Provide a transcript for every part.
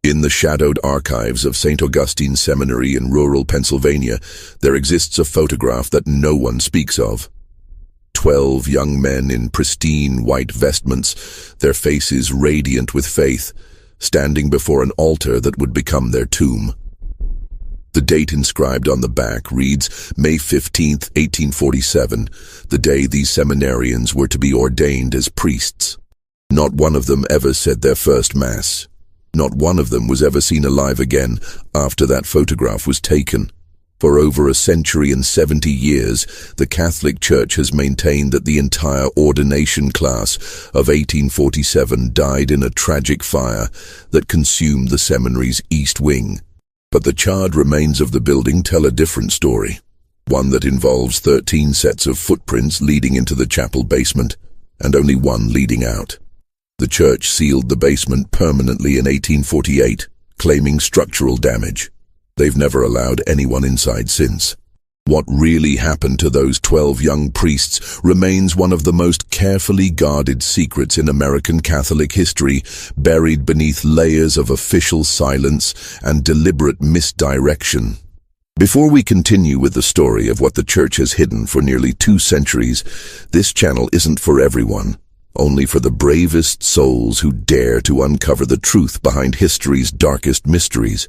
In the shadowed archives of St. Augustine Seminary in rural Pennsylvania, there exists a photograph that no one speaks of. 12 young men in pristine white vestments, their faces radiant with faith, standing before an altar that would become their tomb. The date inscribed on the back reads May 15th, 1847, the day these seminarians were to be ordained as priests. Not one of them ever said their first Mass. Not one of them was ever seen alive again after that photograph was taken. For over a century and 70 years, the Catholic Church has maintained that the entire ordination class of 1847 died in a tragic fire that consumed the seminary's east wing. But the charred remains of the building tell a different story, one that involves 13 sets of footprints leading into the chapel basement, and only one leading out. The church sealed the basement permanently in 1848, claiming structural damage. They've never allowed anyone inside since. What really happened to those 12 young priests remains one of the most carefully guarded secrets in American Catholic history, buried beneath layers of official silence and deliberate misdirection. Before we continue with the story of what the church has hidden for nearly 2 centuries, this channel isn't for everyone. Only for the bravest souls who dare to uncover the truth behind history's darkest mysteries.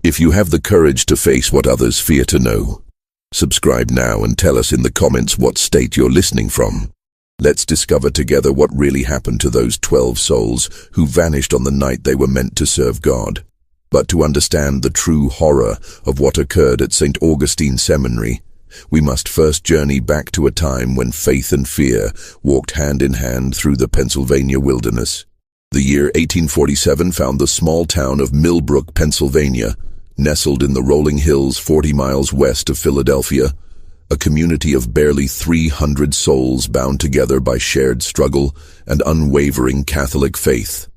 If you have the courage to face what others fear to know, subscribe now and tell us in the comments what state you're listening from. Let's discover together what really happened to those 12 souls who vanished on the night they were meant to serve God. But to understand the true horror of what occurred at St. Augustine Seminary, we must first journey back to a time when faith and fear walked hand in hand through the Pennsylvania wilderness. The year 1847 found the small town of Millbrook, Pennsylvania, nestled in the rolling hills 40 miles west of Philadelphia, a community of barely 300 souls bound together by shared struggle and unwavering Catholic faith.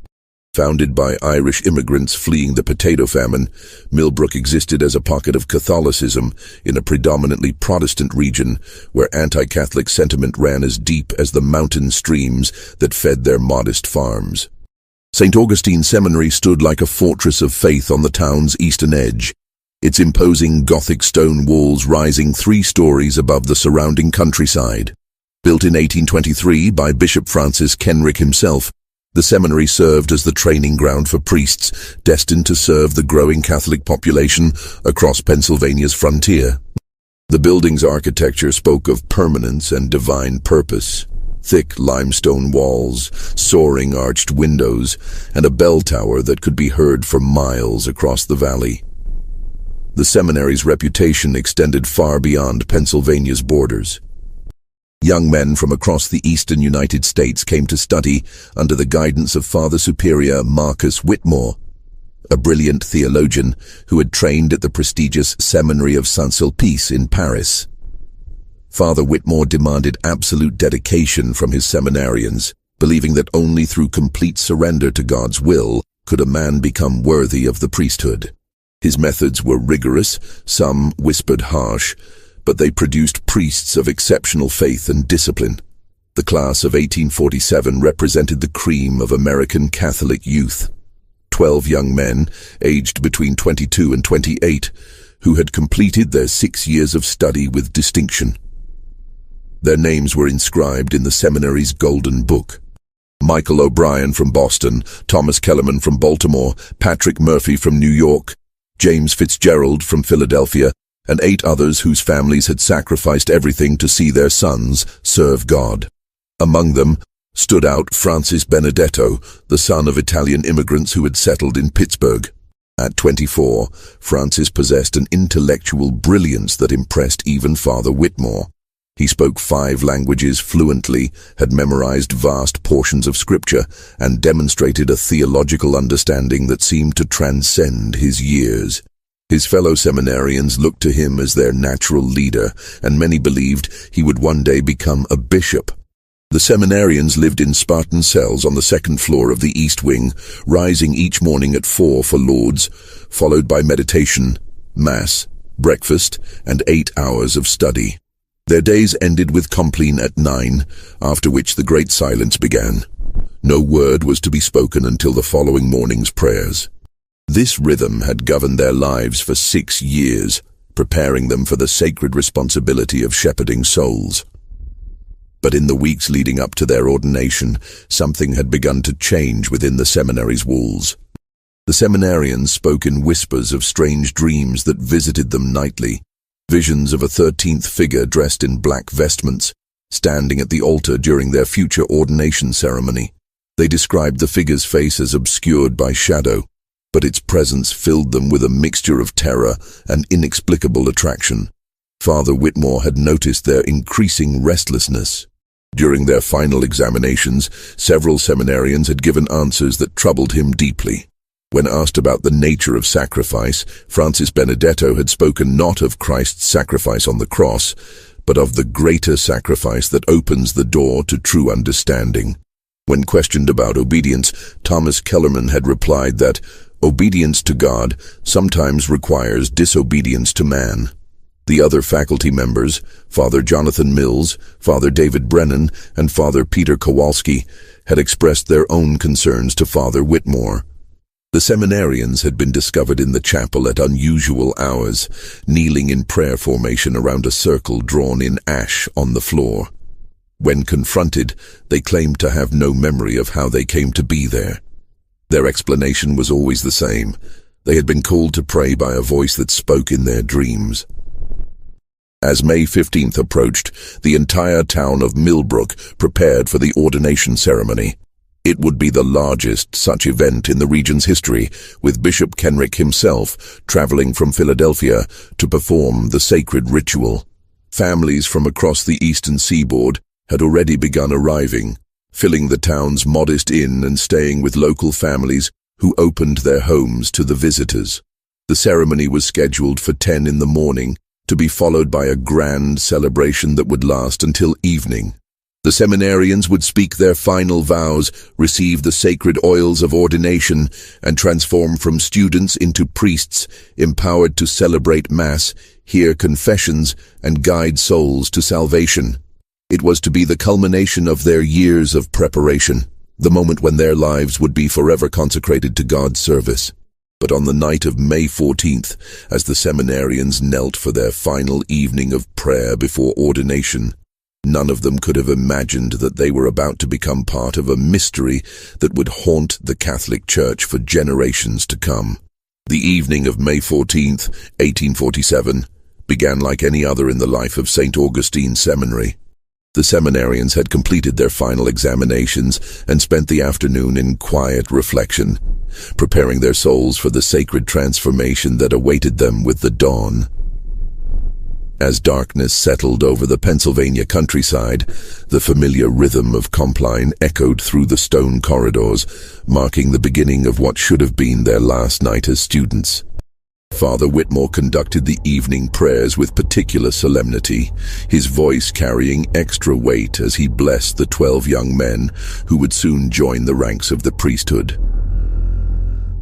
Founded by Irish immigrants fleeing the potato famine, Millbrook existed as a pocket of Catholicism in a predominantly Protestant region where anti-Catholic sentiment ran as deep as the mountain streams that fed their modest farms. St. Augustine Seminary stood like a fortress of faith on the town's eastern edge, its imposing Gothic stone walls rising 3 stories above the surrounding countryside. Built in 1823 by Bishop Francis Kenrick himself, the seminary served as the training ground for priests destined to serve the growing Catholic population across Pennsylvania's frontier. The building's architecture spoke of permanence and divine purpose. Thick limestone walls, soaring arched windows, and a bell tower that could be heard for miles across the valley. The seminary's reputation extended far beyond Pennsylvania's borders. Young men from across the eastern United States came to study under the guidance of Father Superior Marcus Whitmore, a brilliant theologian who had trained at the prestigious Seminary of Saint-Sulpice in Paris. Father Whitmore demanded absolute dedication from his seminarians, believing that only through complete surrender to God's will could a man become worthy of the priesthood. His methods were rigorous, some whispered harsh, but they produced priests of exceptional faith and discipline. The class of 1847 represented the cream of American Catholic youth. 12 young men, aged between 22 and 28, who had completed their 6 years of study with distinction. Their names were inscribed in the seminary's Golden Book. Michael O'Brien from Boston, Thomas Kellerman from Baltimore, Patrick Murphy from New York, James Fitzgerald from Philadelphia, and 8 others whose families had sacrificed everything to see their sons serve God. Among them stood out Francis Benedetto, the son of Italian immigrants who had settled in Pittsburgh. At 24, Francis possessed an intellectual brilliance that impressed even Father Whitmore. He spoke 5 languages fluently, had memorized vast portions of scripture, and demonstrated a theological understanding that seemed to transcend his years. His fellow seminarians looked to him as their natural leader, and many believed he would one day become a bishop. The seminarians lived in Spartan cells on the 2nd floor of the East Wing, rising each morning at 4 for lauds, followed by meditation, mass, breakfast, and 8 hours of study. Their days ended with compline at 9, after which the great silence began. No word was to be spoken until the following morning's prayers. This rhythm had governed their lives for 6 years, preparing them for the sacred responsibility of shepherding souls. But in the weeks leading up to their ordination, something had begun to change within the seminary's walls. The seminarians spoke in whispers of strange dreams that visited them nightly, visions of a 13th figure dressed in black vestments, standing at the altar during their future ordination ceremony. They described the figure's face as obscured by shadow, but its presence filled them with a mixture of terror and inexplicable attraction. Father Whitmore had noticed their increasing restlessness. During their final examinations, several seminarians had given answers that troubled him deeply. When asked about the nature of sacrifice, Francis Benedetto had spoken not of Christ's sacrifice on the cross, but of the greater sacrifice that opens the door to true understanding. When questioned about obedience, Thomas Kellerman had replied that obedience to God sometimes requires disobedience to man. The other faculty members, Father Jonathan Mills, Father David Brennan, and Father Peter Kowalski, had expressed their own concerns to Father Whitmore. The seminarians had been discovered in the chapel at unusual hours, kneeling in prayer formation around a circle drawn in ash on the floor. When confronted, they claimed to have no memory of how they came to be there. Their explanation was always the same. They had been called to pray by a voice that spoke in their dreams. As May 15th approached, the entire town of Millbrook prepared for the ordination ceremony. It would be the largest such event in the region's history, with Bishop Kenrick himself traveling from Philadelphia to perform the sacred ritual. Families from across the eastern seaboard had already begun arriving, filling the town's modest inn and staying with local families who opened their homes to the visitors. The ceremony was scheduled for 10 in the morning, to be followed by a grand celebration that would last until evening. The seminarians would speak their final vows, receive the sacred oils of ordination, and transform from students into priests, empowered to celebrate Mass, hear confessions, and guide souls to salvation. It was to be the culmination of their years of preparation, the moment when their lives would be forever consecrated to God's service. But on the night of May 14th, as the seminarians knelt for their final evening of prayer before ordination, none of them could have imagined that they were about to become part of a mystery that would haunt the Catholic Church for generations to come. The evening of May 14th, 1847, began like any other in the life of St. Augustine Seminary. The seminarians had completed their final examinations and spent the afternoon in quiet reflection, preparing their souls for the sacred transformation that awaited them with the dawn. As darkness settled over the Pennsylvania countryside, the familiar rhythm of Compline echoed through the stone corridors, marking the beginning of what should have been their last night as students. Father Whitmore conducted the evening prayers with particular solemnity, his voice carrying extra weight as he blessed the 12 young men who would soon join the ranks of the priesthood.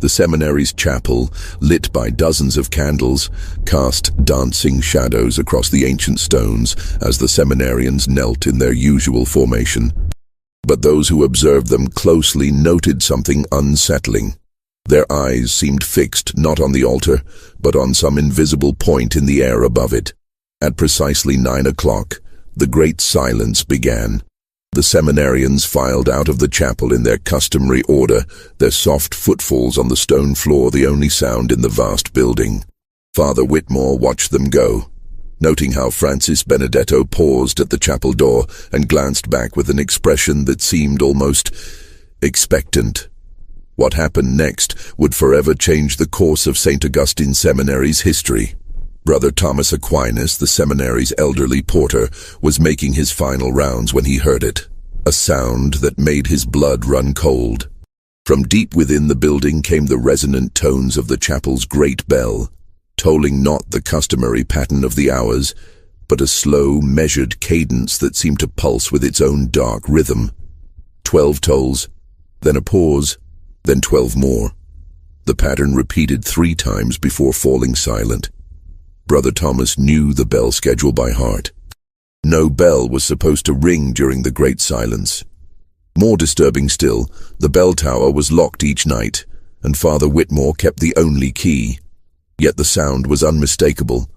The seminary's chapel, lit by dozens of candles, cast dancing shadows across the ancient stones as the seminarians knelt in their usual formation. But those who observed them closely noted something unsettling. Their eyes seemed fixed not on the altar, but on some invisible point in the air above it. At precisely 9 o'clock, the great silence began. The seminarians filed out of the chapel in their customary order, their soft footfalls on the stone floor the only sound in the vast building. Father Whitmore watched them go, noting how Francis Benedetto paused at the chapel door and glanced back with an expression that seemed almost expectant. What happened next would forever change the course of St. Augustine Seminary's history. Brother Thomas Aquinas, the seminary's elderly porter, was making his final rounds when he heard it, a sound that made his blood run cold. From deep within the building came the resonant tones of the chapel's great bell, tolling not the customary pattern of the hours, but a slow, measured cadence that seemed to pulse with its own dark rhythm. 12 tolls, then a pause, then 12 more. The pattern repeated 3 times before falling silent. Brother Thomas knew the bell schedule by heart. No bell was supposed to ring during the great silence. More disturbing still, the bell tower was locked each night, and Father Whitmore kept the only key. Yet the sound was unmistakable,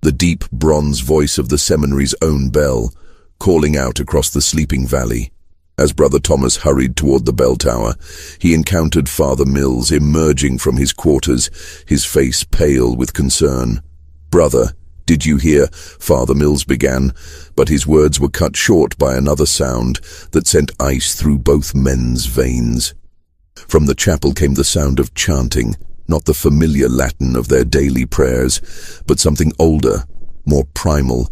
the deep bronze voice of the seminary's own bell, calling out across the sleeping valley. As Brother Thomas hurried toward the bell tower, he encountered Father Mills emerging from his quarters, his face pale with concern. "Brother, did you hear?" Father Mills began, but his words were cut short by another sound that sent ice through both men's veins. From the chapel came the sound of chanting, not the familiar Latin of their daily prayers, but something older, more primal.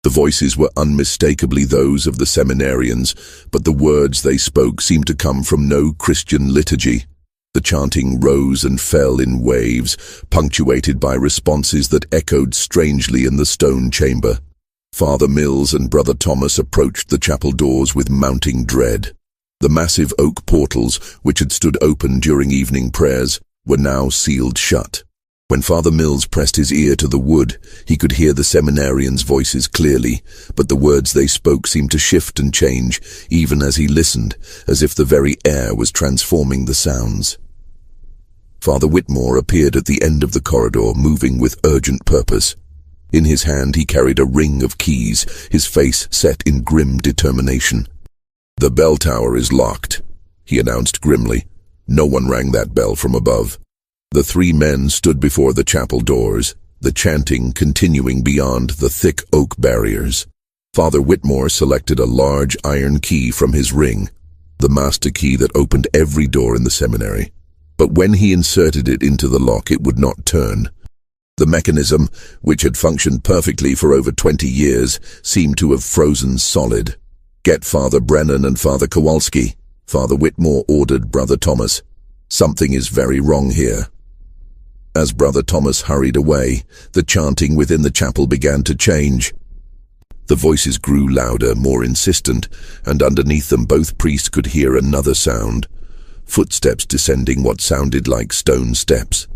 The voices were unmistakably those of the seminarians, but the words they spoke seemed to come from no Christian liturgy. The chanting rose and fell in waves, punctuated by responses that echoed strangely in the stone chamber. Father Mills and Brother Thomas approached the chapel doors with mounting dread. The massive oak portals, which had stood open during evening prayers, were now sealed shut. When Father Mills pressed his ear to the wood, he could hear the seminarians' voices clearly, but the words they spoke seemed to shift and change, even as he listened, as if the very air was transforming the sounds. Father Whitmore appeared at the end of the corridor, moving with urgent purpose. In his hand he carried a ring of keys, his face set in grim determination. "The bell tower is locked," he announced grimly. No one rang that bell from above. The three men stood before the chapel doors, the chanting continuing beyond the thick oak barriers. Father Whitmore selected a large iron key from his ring, the master key that opened every door in the seminary. But when he inserted it into the lock, it would not turn. The mechanism, which had functioned perfectly for over 20 years, seemed to have frozen solid. "Get Father Brennan and Father Kowalski," Father Whitmore ordered Brother Thomas. "Something is very wrong here." As Brother Thomas hurried away, the chanting within the chapel began to change. The voices grew louder, more insistent, and underneath them both priests could hear another sound, footsteps descending what sounded like stone steps.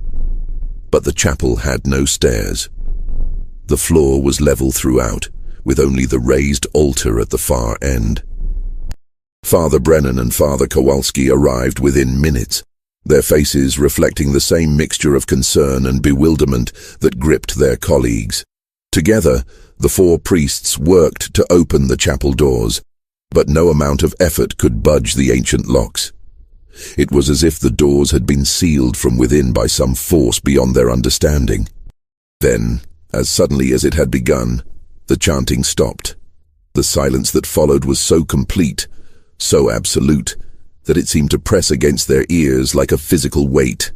But the chapel had no stairs. The floor was level throughout, with only the raised altar at the far end. Father Brennan and Father Kowalski arrived within minutes, their faces reflecting the same mixture of concern and bewilderment that gripped their colleagues. Together, the four priests worked to open the chapel doors, but no amount of effort could budge the ancient locks. It was as if the doors had been sealed from within by some force beyond their understanding. Then, as suddenly as it had begun, the chanting stopped. The silence that followed was so complete, so absolute, that it seemed to press against their ears like a physical weight.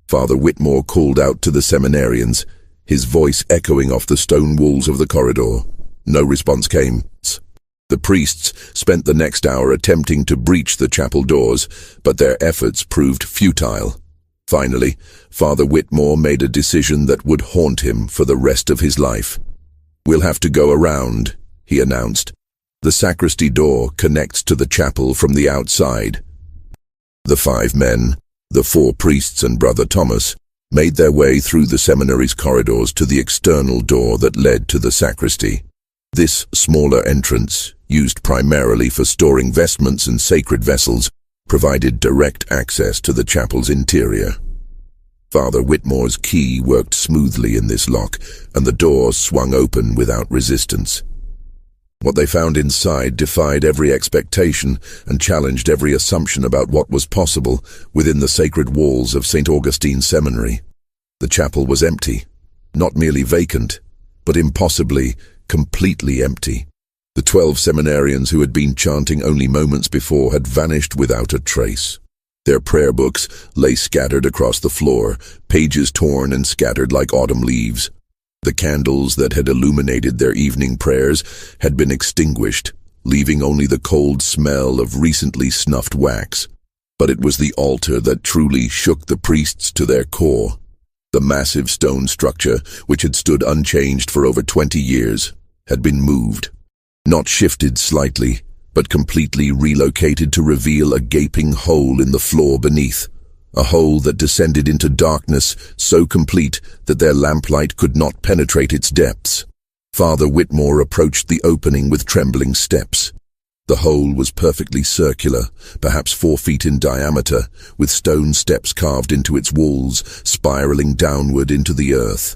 Father Whitmore called out to the seminarians, his voice echoing off the stone walls of the corridor. No response came. The priests spent the next hour attempting to breach the chapel doors, but their efforts proved futile. Finally, Father Whitmore made a decision that would haunt him for the rest of his life. "We'll have to go around," he announced. "The sacristy door connects to the chapel from the outside." The five men, the four priests and Brother Thomas, made their way through the seminary's corridors to the external door that led to the sacristy. This smaller entrance, used primarily for storing vestments and sacred vessels, provided direct access to the chapel's interior. Father Whitmore's key worked smoothly in this lock, and the door swung open without resistance. What they found inside defied every expectation and challenged every assumption about what was possible within the sacred walls of St. Augustine's Seminary. The chapel was empty, not merely vacant, but impossibly, completely empty. The 12 seminarians who had been chanting only moments before had vanished without a trace. Their prayer books lay scattered across the floor, pages torn and scattered like autumn leaves. The candles that had illuminated their evening prayers had been extinguished, leaving only the cold smell of recently snuffed wax. But it was the altar that truly shook the priests to their core. The massive stone structure, which had stood unchanged for over 20 years, had been moved. Not shifted slightly, but completely relocated to reveal a gaping hole in the floor beneath. A hole that descended into darkness so complete that their lamplight could not penetrate its depths. Father Whitmore approached the opening with trembling steps. The hole was perfectly circular, perhaps 4 feet in diameter, with stone steps carved into its walls, spiraling downward into the earth.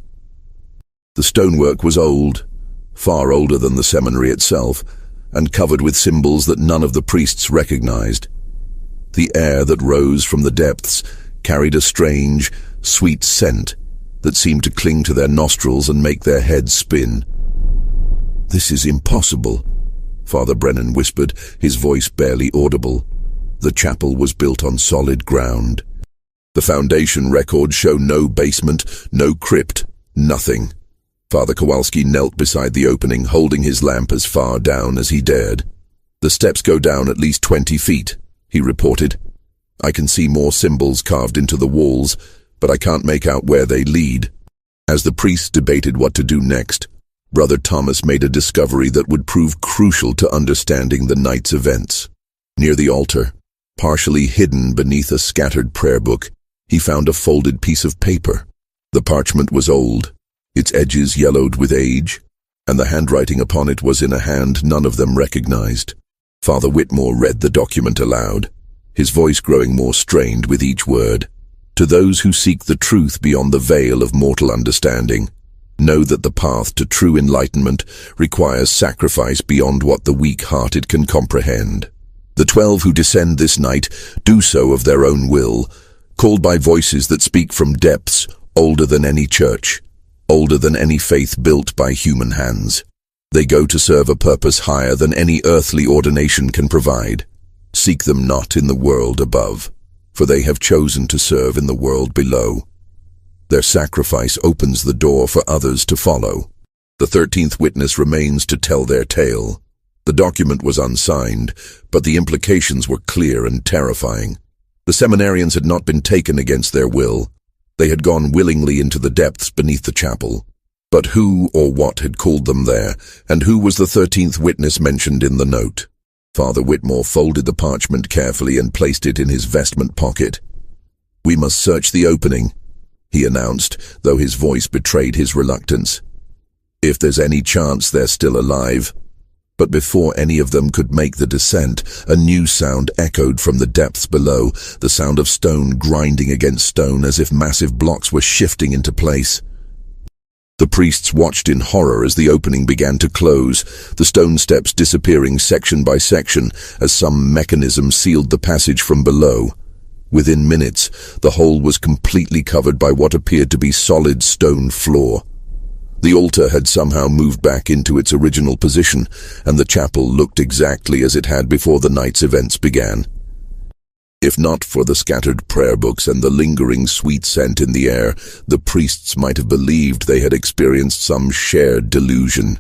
The stonework was old, far older than the seminary itself, and covered with symbols that none of the priests recognized. The air that rose from the depths carried a strange, sweet scent that seemed to cling to their nostrils and make their heads spin. "This is impossible," Father Brennan whispered, his voice barely audible. The chapel was built on solid ground. The foundation records show no basement, no crypt, nothing. Father Kowalski knelt beside the opening, holding his lamp as far down as he dared. "The steps go down at least 20 feet, he reported. "I can see more symbols carved into the walls, but I can't make out where they lead." As the priests debated what to do next, Brother Thomas made a discovery that would prove crucial to understanding the night's events. Near the altar, partially hidden beneath a scattered prayer book, he found a folded piece of paper. The parchment was old, its edges yellowed with age, and the handwriting upon it was in a hand none of them recognized. Father Whitmore read the document aloud, his voice growing more strained with each word. "To those who seek the truth beyond the veil of mortal understanding, know that the path to true enlightenment requires sacrifice beyond what the weak-hearted can comprehend. The 12 who descend this night do so of their own will, called by voices that speak from depths older than any church, older than any faith built by human hands. They go to serve a purpose higher than any earthly ordination can provide. Seek them not in the world above, for they have chosen to serve in the world below. Their sacrifice opens the door for others to follow. The 13th witness remains to tell their tale." The document was unsigned, but the implications were clear and terrifying. The seminarians had not been taken against their will. They had gone willingly into the depths beneath the chapel. But who or what had called them there, and who was the 13th witness mentioned in the note? Father Whitmore folded the parchment carefully and placed it in his vestment pocket. "We must search the opening," he announced, though his voice betrayed his reluctance. "If there's any chance they're still alive." But before any of them could make the descent, a new sound echoed from the depths below, the sound of stone grinding against stone as if massive blocks were shifting into place. The priests watched in horror as the opening began to close, the stone steps disappearing section by section as some mechanism sealed the passage from below. Within minutes, the hole was completely covered by what appeared to be solid stone floor. The altar had somehow moved back into its original position, and the chapel looked exactly as it had before the night's events began. If not for the scattered prayer books and the lingering sweet scent in the air, the priests might have believed they had experienced some shared delusion.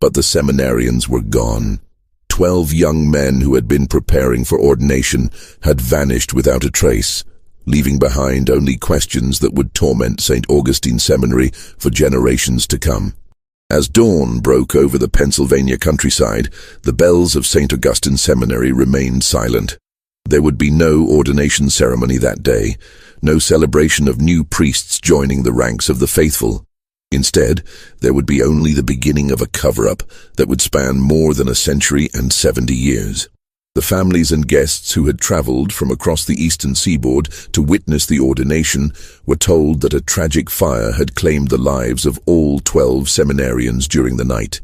But the seminarians were gone. 12 young men who had been preparing for ordination had vanished without a trace, leaving behind only questions that would torment St. Augustine Seminary for generations to come. As dawn broke over the Pennsylvania countryside, the bells of St. Augustine Seminary remained silent. There would be no ordination ceremony that day, no celebration of new priests joining the ranks of the faithful. Instead, there would be only the beginning of a cover-up that would span more than a century and 70 years. The families and guests who had traveled from across the eastern seaboard to witness the ordination were told that a tragic fire had claimed the lives of all 12 seminarians during the night.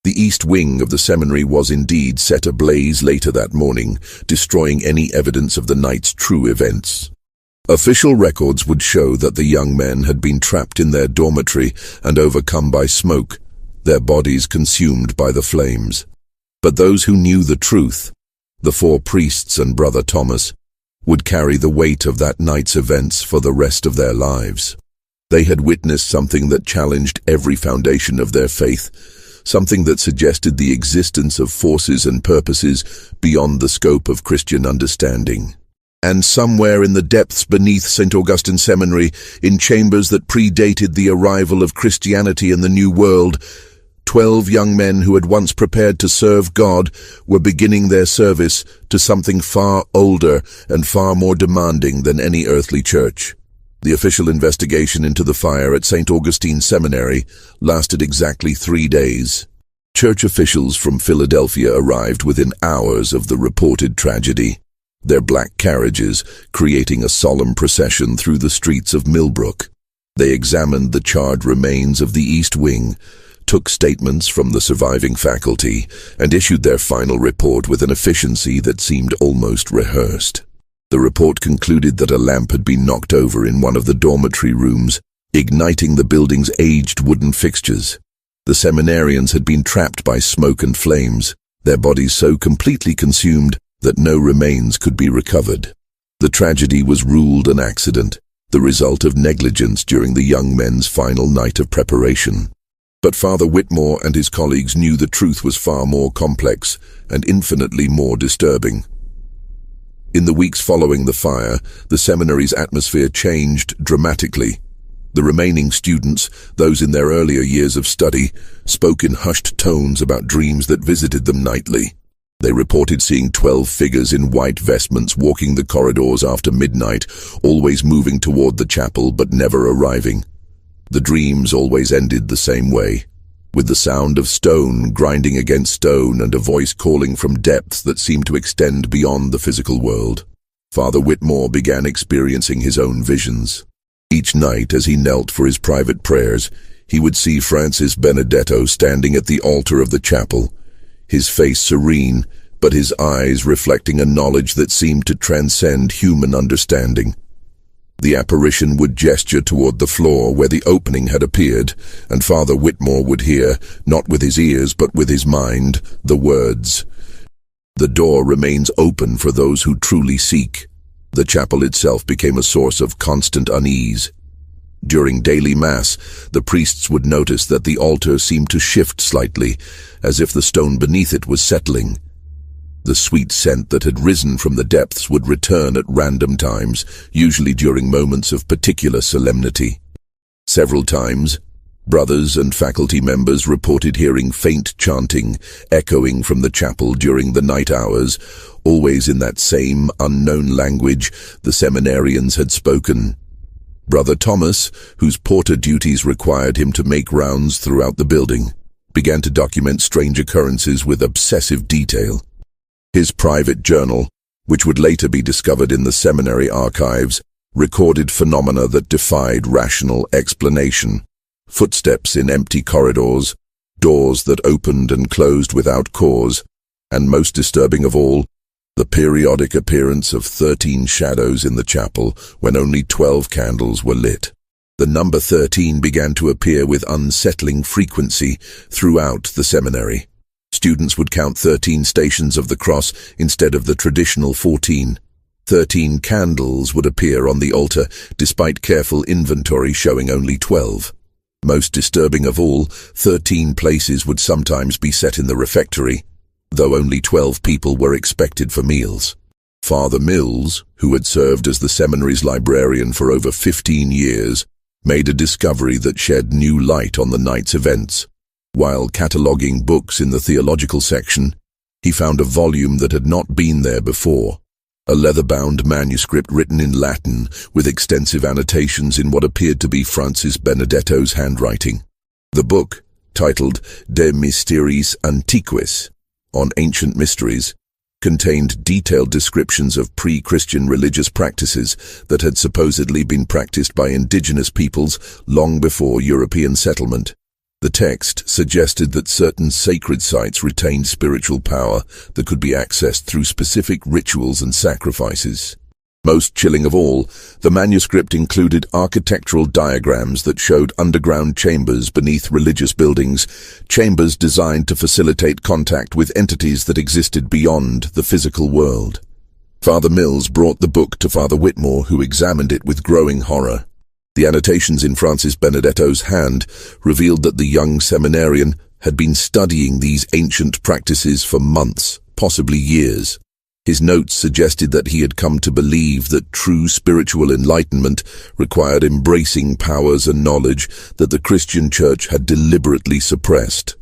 The east wing of the seminary was indeed set ablaze later that morning, destroying any evidence of the night's true events. Official records would show that the young men had been trapped in their dormitory and overcome by smoke, their bodies consumed by the flames. But those who knew the truth, the 4 priests and Brother Thomas, would carry the weight of that night's events for the rest of their lives. They had witnessed something that challenged every foundation of their faith, something that suggested the existence of forces and purposes beyond the scope of Christian understanding. And somewhere in the depths beneath St. Augustine Seminary, in chambers that predated the arrival of Christianity in the New World, 12 young men who had once prepared to serve God were beginning their service to something far older and far more demanding than any earthly church. The official investigation into the fire at St. Augustine Seminary lasted exactly 3 days. Church officials from Philadelphia arrived within hours of the reported tragedy, their black carriages creating a solemn procession through the streets of Millbrook. They examined the charred remains of the East Wing, took statements from the surviving faculty, and issued their final report with an efficiency that seemed almost rehearsed. The report concluded that a lamp had been knocked over in one of the dormitory rooms, igniting the building's aged wooden fixtures. The seminarians had been trapped by smoke and flames, their bodies so completely consumed that no remains could be recovered. The tragedy was ruled an accident, the result of negligence during the young men's final night of preparation. But Father Whitmore and his colleagues knew the truth was far more complex and infinitely more disturbing. In the weeks following the fire, the seminary's atmosphere changed dramatically. The remaining students, those in their earlier years of study, spoke in hushed tones about dreams that visited them nightly. They reported seeing 12 figures in white vestments walking the corridors after midnight, always moving toward the chapel but never arriving. The dreams always ended the same way, with the sound of stone grinding against stone and a voice calling from depths that seemed to extend beyond the physical world. Father Whitmore began experiencing his own visions. Each night, as he knelt for his private prayers, he would see Francis Benedetto standing at the altar of the chapel, his face serene, but his eyes reflecting a knowledge that seemed to transcend human understanding. The apparition would gesture toward the floor where the opening had appeared, and Father Whitmore would hear, not with his ears but with his mind, the words, "The door remains open for those who truly seek." The chapel itself became a source of constant unease. During daily mass, the priests would notice that the altar seemed to shift slightly, as if the stone beneath it was settling. The sweet scent that had risen from the depths would return at random times, usually during moments of particular solemnity. Several times, brothers and faculty members reported hearing faint chanting echoing from the chapel during the night hours, always in that same unknown language the seminarians had spoken. Brother Thomas, whose porter duties required him to make rounds throughout the building, began to document strange occurrences with obsessive detail. His private journal, which would later be discovered in the seminary archives, recorded phenomena that defied rational explanation. Footsteps in empty corridors, doors that opened and closed without cause, and most disturbing of all, the periodic appearance of 13 shadows in the chapel when only 12 candles were lit. The number 13 began to appear with unsettling frequency throughout the seminary. Students would count 13 stations of the cross instead of the traditional 14. 13 candles would appear on the altar, despite careful inventory showing only 12. Most disturbing of all, 13 places would sometimes be set in the refectory, though only 12 people were expected for meals. Father Mills, who had served as the seminary's librarian for over 15 years, made a discovery that shed new light on the night's events. While cataloguing books in the theological section, he found a volume that had not been there before, a leather-bound manuscript written in Latin with extensive annotations in what appeared to be Francis Benedetto's handwriting. The book, titled De Mysteris Antiquis, on ancient mysteries, contained detailed descriptions of pre-Christian religious practices that had supposedly been practiced by indigenous peoples long before European settlement. The text suggested that certain sacred sites retained spiritual power that could be accessed through specific rituals and sacrifices. Most chilling of all, the manuscript included architectural diagrams that showed underground chambers beneath religious buildings, chambers designed to facilitate contact with entities that existed beyond the physical world. Father Mills brought the book to Father Whitmore, who examined it with growing horror. The annotations in Francis Benedetto's hand revealed that the young seminarian had been studying these ancient practices for months, possibly years. His notes suggested that he had come to believe that true spiritual enlightenment required embracing powers and knowledge that the Christian Church had deliberately suppressed.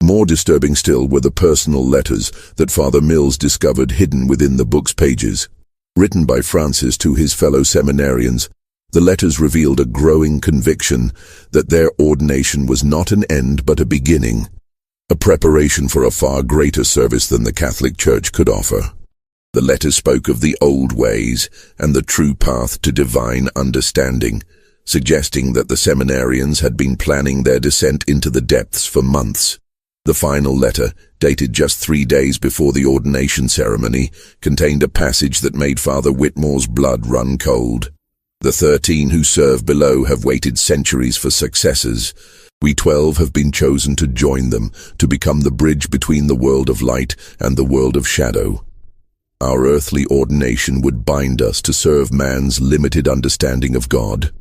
More disturbing still were the personal letters that Father Mills discovered hidden within the book's pages. Written by Francis to his fellow seminarians, the letters revealed a growing conviction that their ordination was not an end but a beginning. a preparation for a far greater service than the Catholic Church could offer. The letter spoke of the old ways and the true path to divine understanding, suggesting that the seminarians had been planning their descent into the depths for months. The final letter, dated just 3 days before the ordination ceremony, contained a passage that made Father Whitmore's blood run cold. The 13 who serve below have waited centuries for successors. We 12 have been chosen to join them, to become the bridge between the world of light and the world of shadow. Our earthly ordination would bind us to serve man's limited understanding of God.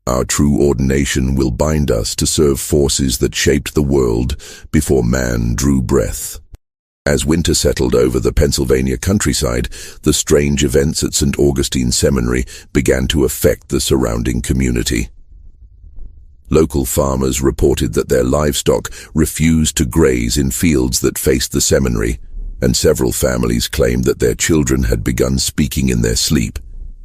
Our true ordination will bind us to serve forces that shaped the world before man drew breath. As winter settled over the Pennsylvania countryside, the strange events at St. Augustine Seminary began to affect the surrounding community. Local farmers reported that their livestock refused to graze in fields that faced the seminary, and several families claimed that their children had begun speaking in their sleep,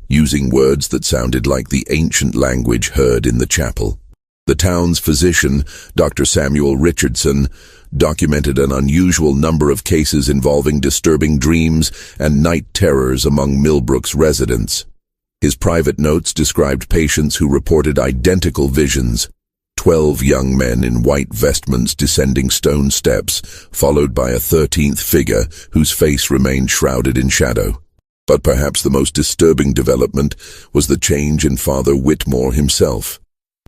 using words that sounded like the ancient language heard in the chapel. The town's physician, Dr. Samuel Richardson, documented an unusual number of cases involving disturbing dreams and night terrors among Millbrook's residents. His private notes described patients who reported identical visions: 12 young men in white vestments descending stone steps, followed by a 13th figure whose face remained shrouded in shadow. But perhaps the most disturbing development was the change in Father Whitmore himself.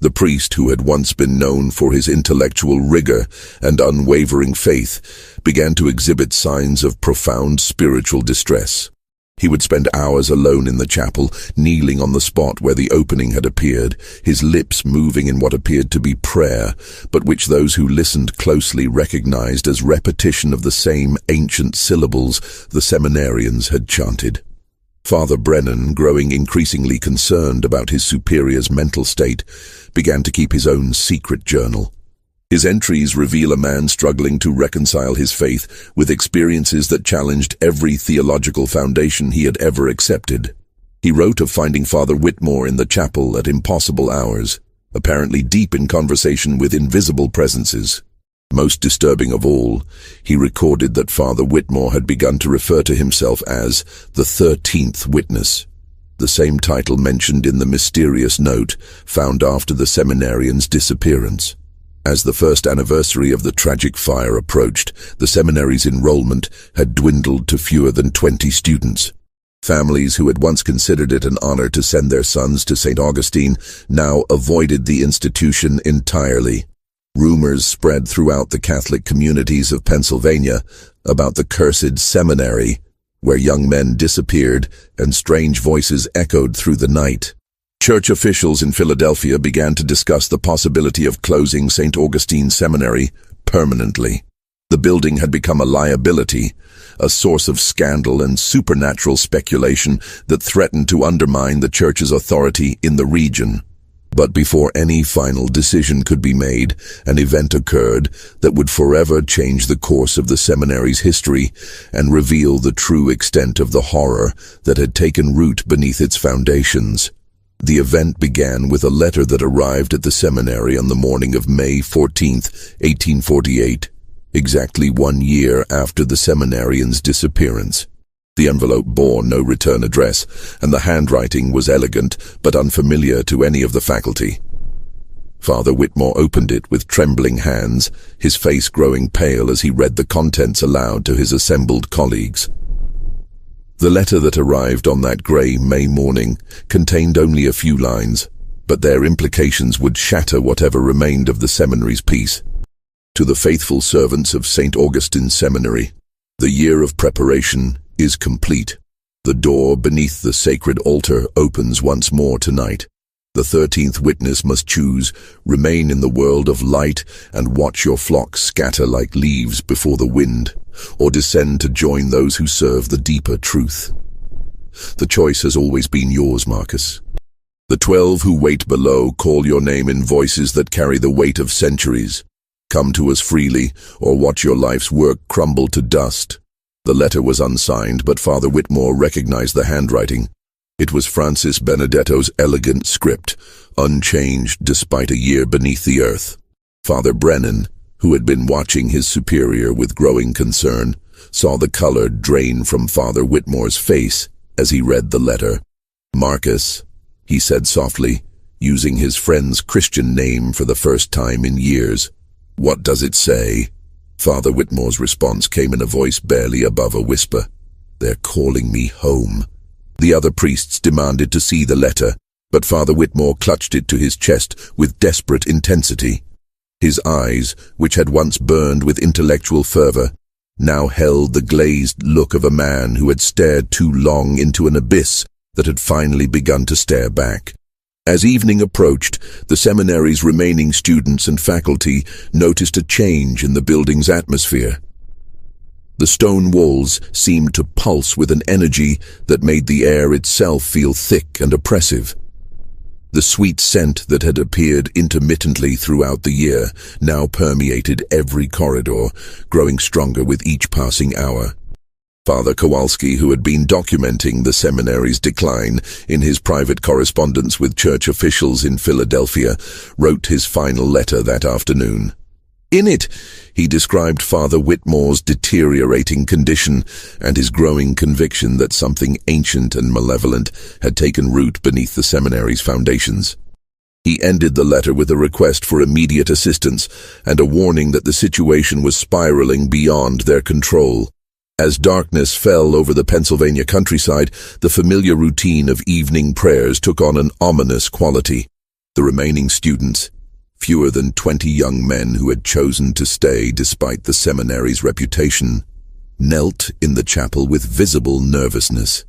The priest, who had once been known for his intellectual rigor and unwavering faith, began to exhibit signs of profound spiritual distress. He would spend hours alone in the chapel, kneeling on the spot where the opening had appeared, his lips moving in what appeared to be prayer, but which those who listened closely recognized as repetition of the same ancient syllables the seminarians had chanted. Father Brennan, growing increasingly concerned about his superior's mental state, began to keep his own secret journal. His entries reveal a man struggling to reconcile his faith with experiences that challenged every theological foundation he had ever accepted. He wrote of finding Father Whitmore in the chapel at impossible hours, apparently deep in conversation with invisible presences. Most disturbing of all, he recorded that Father Whitmore had begun to refer to himself as the 13th witness, the same title mentioned in the mysterious note found after the seminarian's disappearance. As the first anniversary of the tragic fire approached, the seminary's enrollment had dwindled to fewer than 20 students. Families who had once considered it an honor to send their sons to St. Augustine now avoided the institution entirely. Rumors spread throughout the Catholic communities of Pennsylvania about the cursed seminary, where young men disappeared and strange voices echoed through the night. Church officials in Philadelphia began to discuss the possibility of closing St. Augustine Seminary permanently. The building had become a liability, a source of scandal and supernatural speculation that threatened to undermine the church's authority in the region. But before any final decision could be made, an event occurred that would forever change the course of the seminary's history and reveal the true extent of the horror that had taken root beneath its foundations. The event began with a letter that arrived at the seminary on the morning of May 14, 1848, exactly 1 year after the seminarian's disappearance. The envelope bore no return address, and the handwriting was elegant but unfamiliar to any of the faculty. Father Whitmore opened it with trembling hands, his face growing pale as he read the contents aloud to his assembled colleagues. The letter that arrived on that grey May morning contained only a few lines, but their implications would shatter whatever remained of the seminary's peace. To the faithful servants of St. Augustine Seminary, the year of preparation is complete. The door beneath the sacred altar opens once more tonight. The 13th witness must choose: remain in the world of light and watch your flock scatter like leaves before the wind, or descend to join those who serve the deeper truth. The choice has always been yours, Marcus. The 12 who wait below call your name in voices that carry the weight of centuries. Come to us freely, or watch your life's work crumble to dust. The letter was unsigned, but Father Whitmore recognized the handwriting. It was Francis Benedetto's elegant script, unchanged despite a year beneath the earth. Father Brennan, who had been watching his superior with growing concern, saw the color drain from Father Whitmore's face as he read the letter. "Marcus," he said softly, using his friend's Christian name for the first time in years. "What does it say?" Father Whitmore's response came in a voice barely above a whisper. "They're calling me home." The other priests demanded to see the letter, but Father Whitmore clutched it to his chest with desperate intensity. His eyes, which had once burned with intellectual fervor, now held the glazed look of a man who had stared too long into an abyss that had finally begun to stare back. As evening approached, the seminary's remaining students and faculty noticed a change in the building's atmosphere. The stone walls seemed to pulse with an energy that made the air itself feel thick and oppressive. The sweet scent that had appeared intermittently throughout the year now permeated every corridor, growing stronger with each passing hour. Father Kowalski, who had been documenting the seminary's decline in his private correspondence with church officials in Philadelphia, wrote his final letter that afternoon. In it, he described Father Whitmore's deteriorating condition and his growing conviction that something ancient and malevolent had taken root beneath the seminary's foundations. He ended the letter with a request for immediate assistance and a warning that the situation was spiraling beyond their control. As darkness fell over the Pennsylvania countryside, the familiar routine of evening prayers took on an ominous quality. The remaining students, fewer than 20 young men who had chosen to stay despite the seminary's reputation, knelt in the chapel with visible nervousness.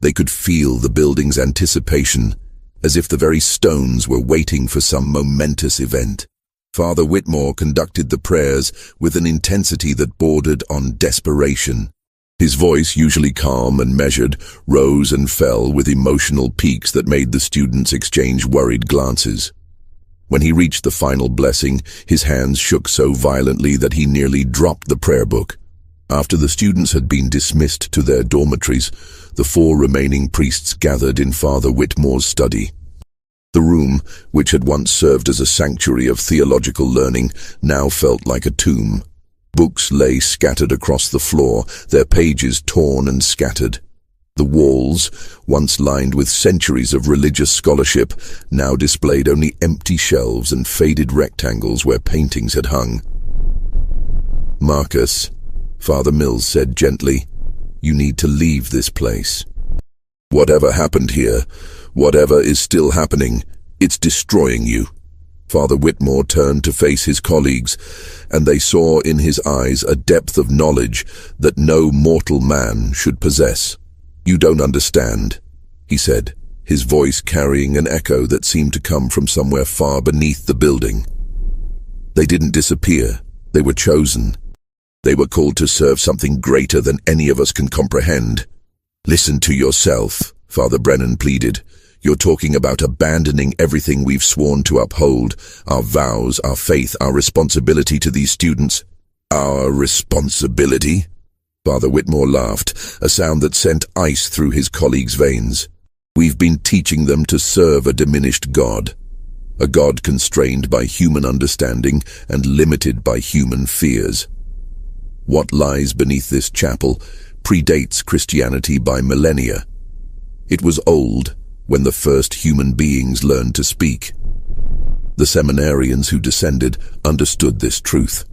They could feel the building's anticipation, as if the very stones were waiting for some momentous event. Father Whitmore conducted the prayers with an intensity that bordered on desperation. His voice, usually calm and measured, rose and fell with emotional peaks that made the students exchange worried glances. When he reached the final blessing, his hands shook so violently that he nearly dropped the prayer book. After the students had been dismissed to their dormitories, the 4 remaining priests gathered in Father Whitmore's study. The room, which had once served as a sanctuary of theological learning, now felt like a tomb. Books lay scattered across the floor, their pages torn and scattered. The walls, once lined with centuries of religious scholarship, now displayed only empty shelves and faded rectangles where paintings had hung. "Marcus," Father Mills said gently, "you need to leave this place. Whatever happened here, whatever is still happening, it's destroying you." Father Whitmore turned to face his colleagues, and they saw in his eyes a depth of knowledge that no mortal man should possess. "You don't understand," he said, his voice carrying an echo that seemed to come from somewhere far beneath the building. "They didn't disappear. They were chosen. They were called to serve something greater than any of us can comprehend. Listen to yourself," Father Brennan pleaded. "You're talking about abandoning everything we've sworn to uphold, our vows, our faith, our responsibility to these students." "Our responsibility?" Father Whitmore laughed, a sound that sent ice through his colleagues' veins. "We've been teaching them to serve a diminished God, a God constrained by human understanding and limited by human fears. What lies beneath this chapel predates Christianity by millennia. It was old when the first human beings learned to speak. The seminarians who descended understood this truth.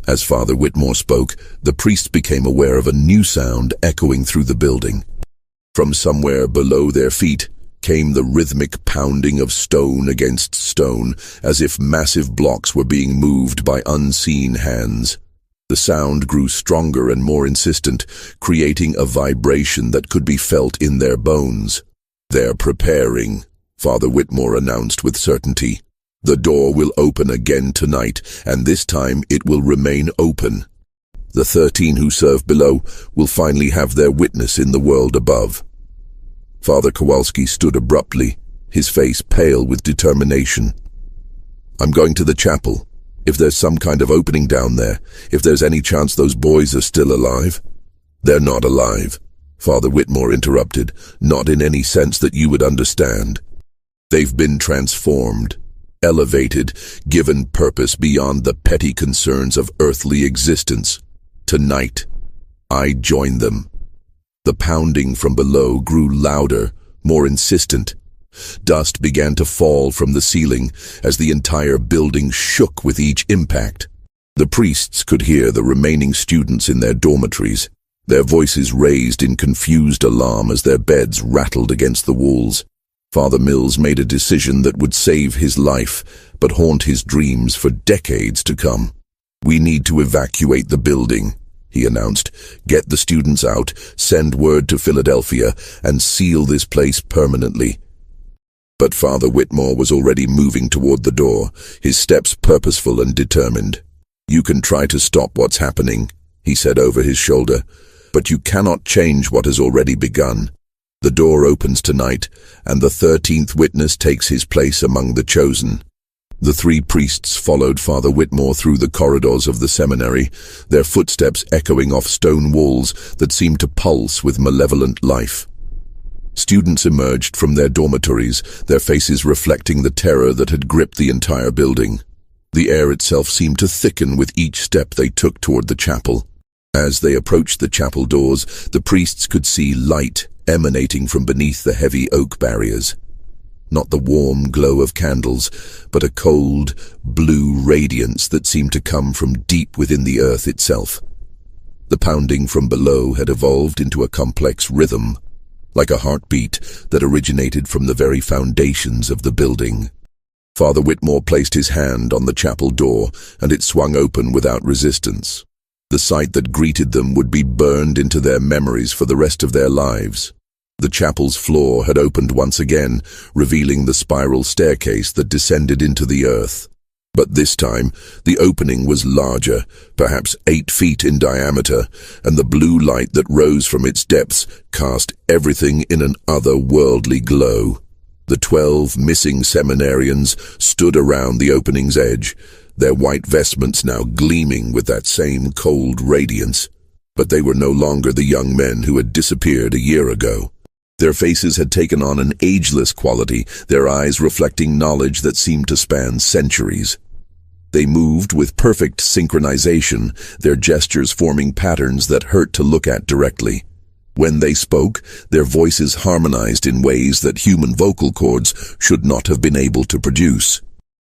As Father Whitmore spoke, the priests became aware of a new sound echoing through the building. From somewhere below their feet came the rhythmic pounding of stone against stone, as if massive blocks were being moved by unseen hands. The sound grew stronger and more insistent, creating a vibration that could be felt in their bones. "They're preparing," Father Whitmore announced with certainty. "The door will open again tonight, and this time it will remain open. The 13 who serve below will finally have their witness in the world above." Father Kowalski stood abruptly, his face pale with determination. "I'm going to the chapel. If there's some kind of opening down there, if there's any chance those boys are still alive." "They're not alive," Father Whitmore interrupted, "not in any sense that you would understand. They've been transformed. elevated, given purpose beyond the petty concerns of earthly existence. Tonight, I joined them. The pounding from below grew louder, more insistent. Dust began to fall from the ceiling as the entire building shook with each impact. The priests could hear the remaining students in their dormitories, their voices raised in confused alarm as their beds rattled against the walls. Father Mills made a decision that would save his life, but haunt his dreams for decades to come. "We need to evacuate the building," he announced. "Get the students out, send word to Philadelphia, and seal this place permanently." But Father Whitmore was already moving toward the door, his steps purposeful and determined. "You can try to stop what's happening," he said over his shoulder, "but you cannot change what has already begun. The door opens tonight, and the 13th witness takes his place among the chosen." The three priests followed Father Whitmore through the corridors of the seminary, their footsteps echoing off stone walls that seemed to pulse with malevolent life. Students emerged from their dormitories, their faces reflecting the terror that had gripped the entire building. The air itself seemed to thicken with each step they took toward the chapel. As they approached the chapel doors, the priests could see light emanating from beneath the heavy oak barriers. Not the warm glow of candles, but a cold, blue radiance that seemed to come from deep within the earth itself. The pounding from below had evolved into a complex rhythm, like a heartbeat that originated from the very foundations of the building. Father Whitmore placed his hand on the chapel door, and it swung open without resistance. The sight that greeted them would be burned into their memories for the rest of their lives. The chapel's floor had opened once again, revealing the spiral staircase that descended into the earth. But this time, the opening was larger, perhaps 8 feet in diameter, and the blue light that rose from its depths cast everything in an otherworldly glow. The 12 missing seminarians stood around the opening's edge, their white vestments now gleaming with that same cold radiance. But they were no longer the young men who had disappeared a year ago. Their faces had taken on an ageless quality, their eyes reflecting knowledge that seemed to span centuries. They moved with perfect synchronization, their gestures forming patterns that hurt to look at directly. When they spoke, their voices harmonized in ways that human vocal cords should not have been able to produce.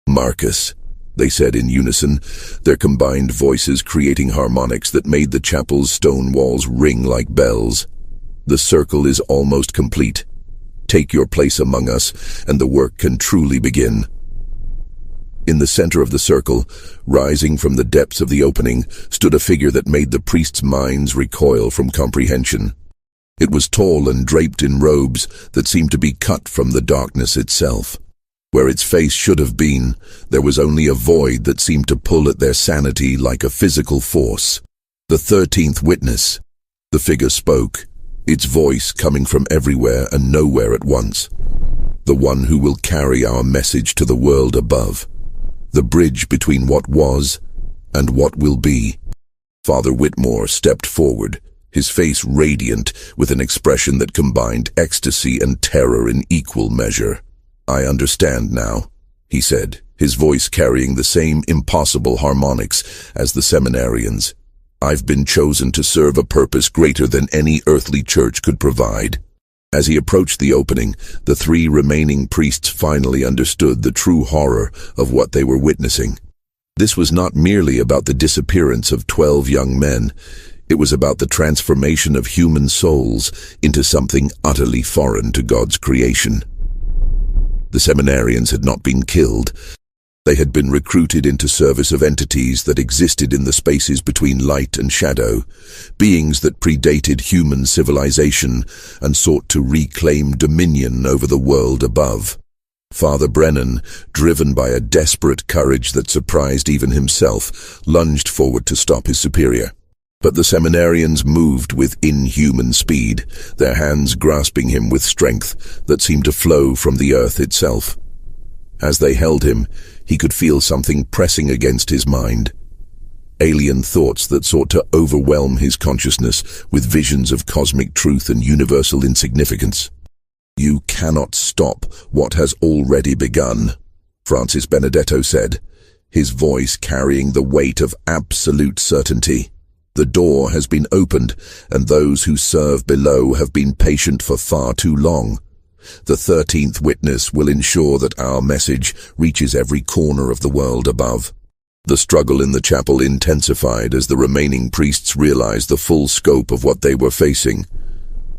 "Marcus," they said in unison, their combined voices creating harmonics that made the chapel's stone walls ring like bells. "The circle is almost complete. Take your place among us, and the work can truly begin." In the center of the circle, rising from the depths of the opening, stood a figure that made the priests' minds recoil from comprehension. It was tall and draped in robes that seemed to be cut from the darkness itself. Where its face should have been, there was only a void that seemed to pull at their sanity like a physical force. "The 13th witness." The figure spoke, its voice coming from everywhere and nowhere at once. "The one who will carry our message to the world above. The bridge between what was and what will be." Father Whitmore stepped forward, his face radiant with an expression that combined ecstasy and terror in equal measure. "I understand now," he said, his voice carrying the same impossible harmonics as the seminarians. "I've been chosen to serve a purpose greater than any earthly church could provide." As he approached the opening, the 3 remaining priests finally understood the true horror of what they were witnessing. This was not merely about the disappearance of 12 young men. It was about the transformation of human souls into something utterly foreign to God's creation. The seminarians had not been killed. They had been recruited into service of entities that existed in the spaces between light and shadow, beings that predated human civilization and sought to reclaim dominion over the world above. Father Brennan, driven by a desperate courage that surprised even himself, lunged forward to stop his superior. But the seminarians moved with inhuman speed, their hands grasping him with strength that seemed to flow from the earth itself. As they held him, he could feel something pressing against his mind. Alien thoughts that sought to overwhelm his consciousness with visions of cosmic truth and universal insignificance. "You cannot stop what has already begun," Francis Benedetto said, his voice carrying the weight of absolute certainty. The door has been opened, and those who serve below have been patient for far too long. The 13th witness will ensure that our message reaches every corner of the world above. The struggle in the chapel intensified as the remaining priests realized the full scope of what they were facing.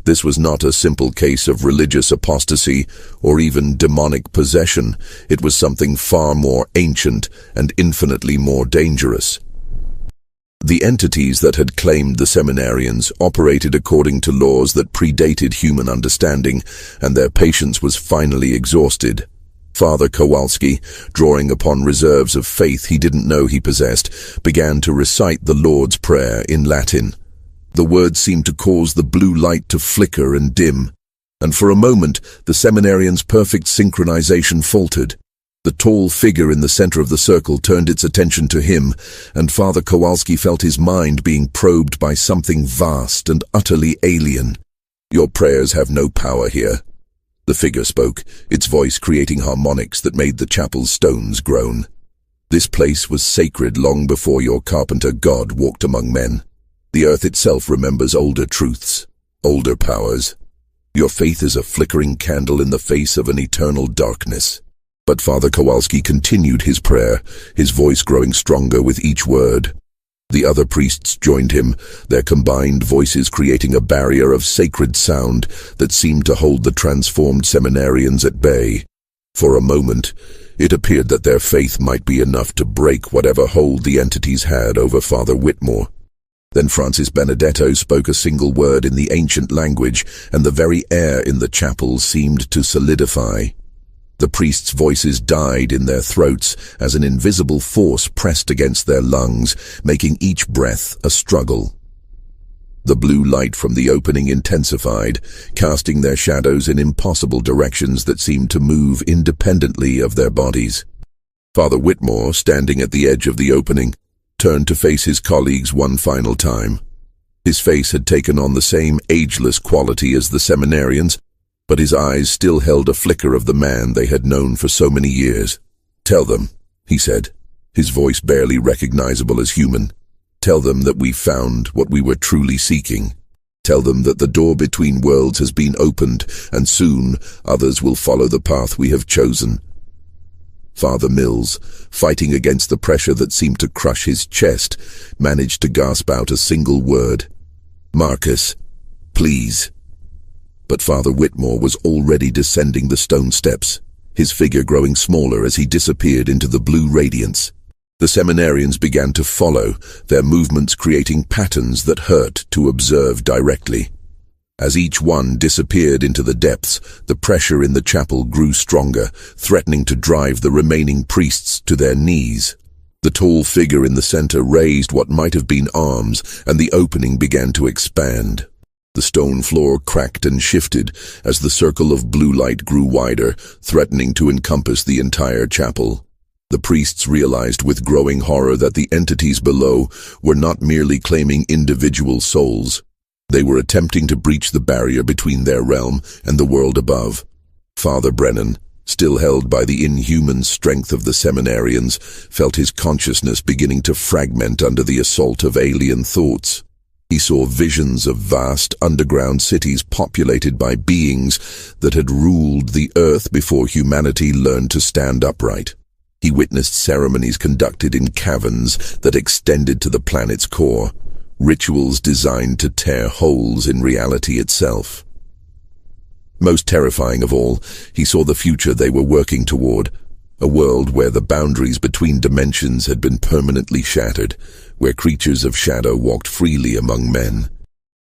This was not a simple case of religious apostasy or even demonic possession. It was something far more ancient and infinitely more dangerous. The entities that had claimed the seminarians operated according to laws that predated human understanding, and their patience was finally exhausted. Father Kowalski, drawing upon reserves of faith he didn't know he possessed, began to recite the Lord's Prayer in Latin. The words seemed to cause the blue light to flicker and dim, and for a moment the seminarians' perfect synchronization faltered. The tall figure in the center of the circle turned its attention to him, and Father Kowalski felt his mind being probed by something vast and utterly alien. "Your prayers have no power here." The figure spoke, its voice creating harmonics that made the chapel's stones groan. "This place was sacred long before your carpenter God walked among men. The earth itself remembers older truths, older powers. Your faith is a flickering candle in the face of an eternal darkness." But Father Kowalski continued his prayer, his voice growing stronger with each word. The other priests joined him, their combined voices creating a barrier of sacred sound that seemed to hold the transformed seminarians at bay. For a moment, it appeared that their faith might be enough to break whatever hold the entities had over Father Whitmore. Then Francis Benedetto spoke a single word in the ancient language, and the very air in the chapel seemed to solidify. The priests' voices died in their throats as an invisible force pressed against their lungs, making each breath a struggle. The blue light from the opening intensified, casting their shadows in impossible directions that seemed to move independently of their bodies. Father Whitmore, standing at the edge of the opening, turned to face his colleagues one final time. His face had taken on the same ageless quality as the seminarians, but his eyes still held a flicker of the man they had known for so many years. "Tell them," he said, his voice barely recognizable as human. "Tell them that we found what we were truly seeking. Tell them that the door between worlds has been opened, and soon others will follow the path we have chosen." Father Mills, fighting against the pressure that seemed to crush his chest, managed to gasp out a single word. "Marcus, please." But Father Whitmore was already descending the stone steps, his figure growing smaller as he disappeared into the blue radiance. The seminarians began to follow, their movements creating patterns that hurt to observe directly. As each one disappeared into the depths, the pressure in the chapel grew stronger, threatening to drive the remaining priests to their knees. The tall figure in the center raised what might have been arms, and the opening began to expand. The stone floor cracked and shifted as the circle of blue light grew wider, threatening to encompass the entire chapel. The priests realized with growing horror that the entities below were not merely claiming individual souls. They were attempting to breach the barrier between their realm and the world above. Father Brennan, still held by the inhuman strength of the seminarians, felt his consciousness beginning to fragment under the assault of alien thoughts. He saw visions of vast underground cities populated by beings that had ruled the earth before humanity learned to stand upright. He witnessed ceremonies conducted in caverns that extended to the planet's core, rituals designed to tear holes in reality itself. Most terrifying of all, he saw the future they were working toward, a world where the boundaries between dimensions had been permanently shattered, where creatures of shadow walked freely among men.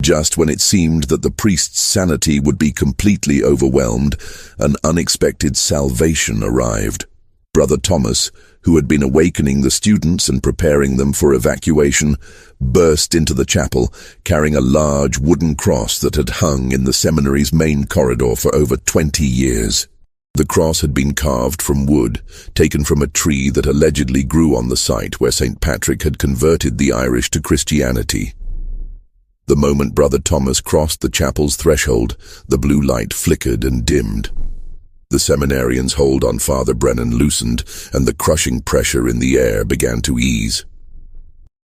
Just when it seemed that the priest's sanity would be completely overwhelmed, an unexpected salvation arrived. Brother Thomas, who had been awakening the students and preparing them for evacuation, burst into the chapel, carrying a large wooden cross that had hung in the seminary's main corridor for over 20 years. The cross had been carved from wood, taken from a tree that allegedly grew on the site where St. Patrick had converted the Irish to Christianity. The moment Brother Thomas crossed the chapel's threshold, the blue light flickered and dimmed. The seminarians' hold on Father Brennan loosened, and the crushing pressure in the air began to ease.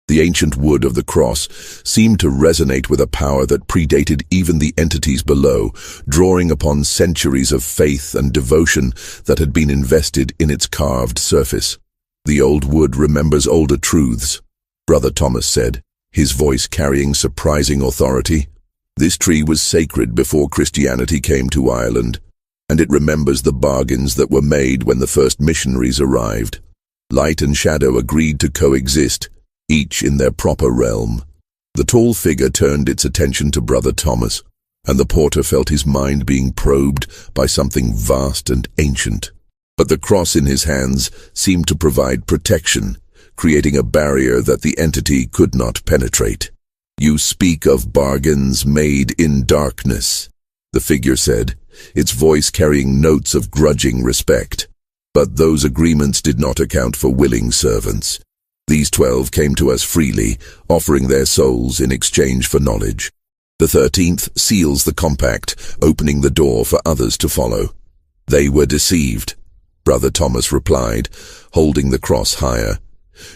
The ancient wood of the cross seemed to resonate with a power that predated even the entities below, drawing upon centuries of faith and devotion that had been invested in its carved surface. "The old wood remembers older truths," Brother Thomas said, his voice carrying surprising authority. "This tree was sacred before Christianity came to Ireland, and it remembers the bargains that were made when the first missionaries arrived. Light and shadow agreed to coexist, each in their proper realm." The tall figure turned its attention to Brother Thomas, and the porter felt his mind being probed by something vast and ancient. But the cross in his hands seemed to provide protection, creating a barrier that the entity could not penetrate. "You speak of bargains made in darkness," the figure said, its voice carrying notes of grudging respect. "But those agreements did not account for willing servants. These 12 came to us freely, offering their souls in exchange for knowledge. The 13th seals the compact, opening the door for others to follow." "They were deceived," Brother Thomas replied, holding the cross higher.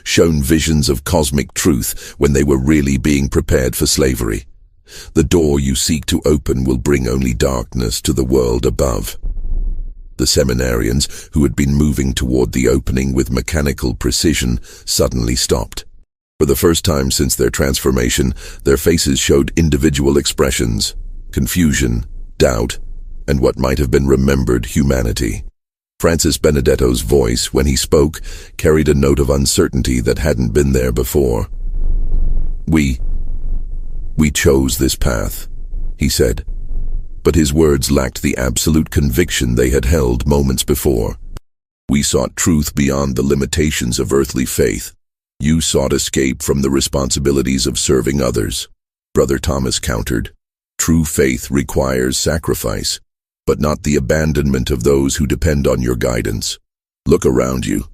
"Shown visions of cosmic truth when they were really being prepared for slavery. The door you seek to open will bring only darkness to the world above." The seminarians, who had been moving toward the opening with mechanical precision, suddenly stopped. For the first time since their transformation, their faces showed individual expressions: confusion, doubt, and what might have been remembered humanity. Francis Benedetto's voice, when he spoke, carried a note of uncertainty that hadn't been there before. We chose this path," he said. But his words lacked the absolute conviction they had held moments before. "We sought truth beyond the limitations of earthly faith. You sought escape from the responsibilities of serving others," Brother Thomas countered. "True faith requires sacrifice, but not the abandonment of those who depend on your guidance. Look around you.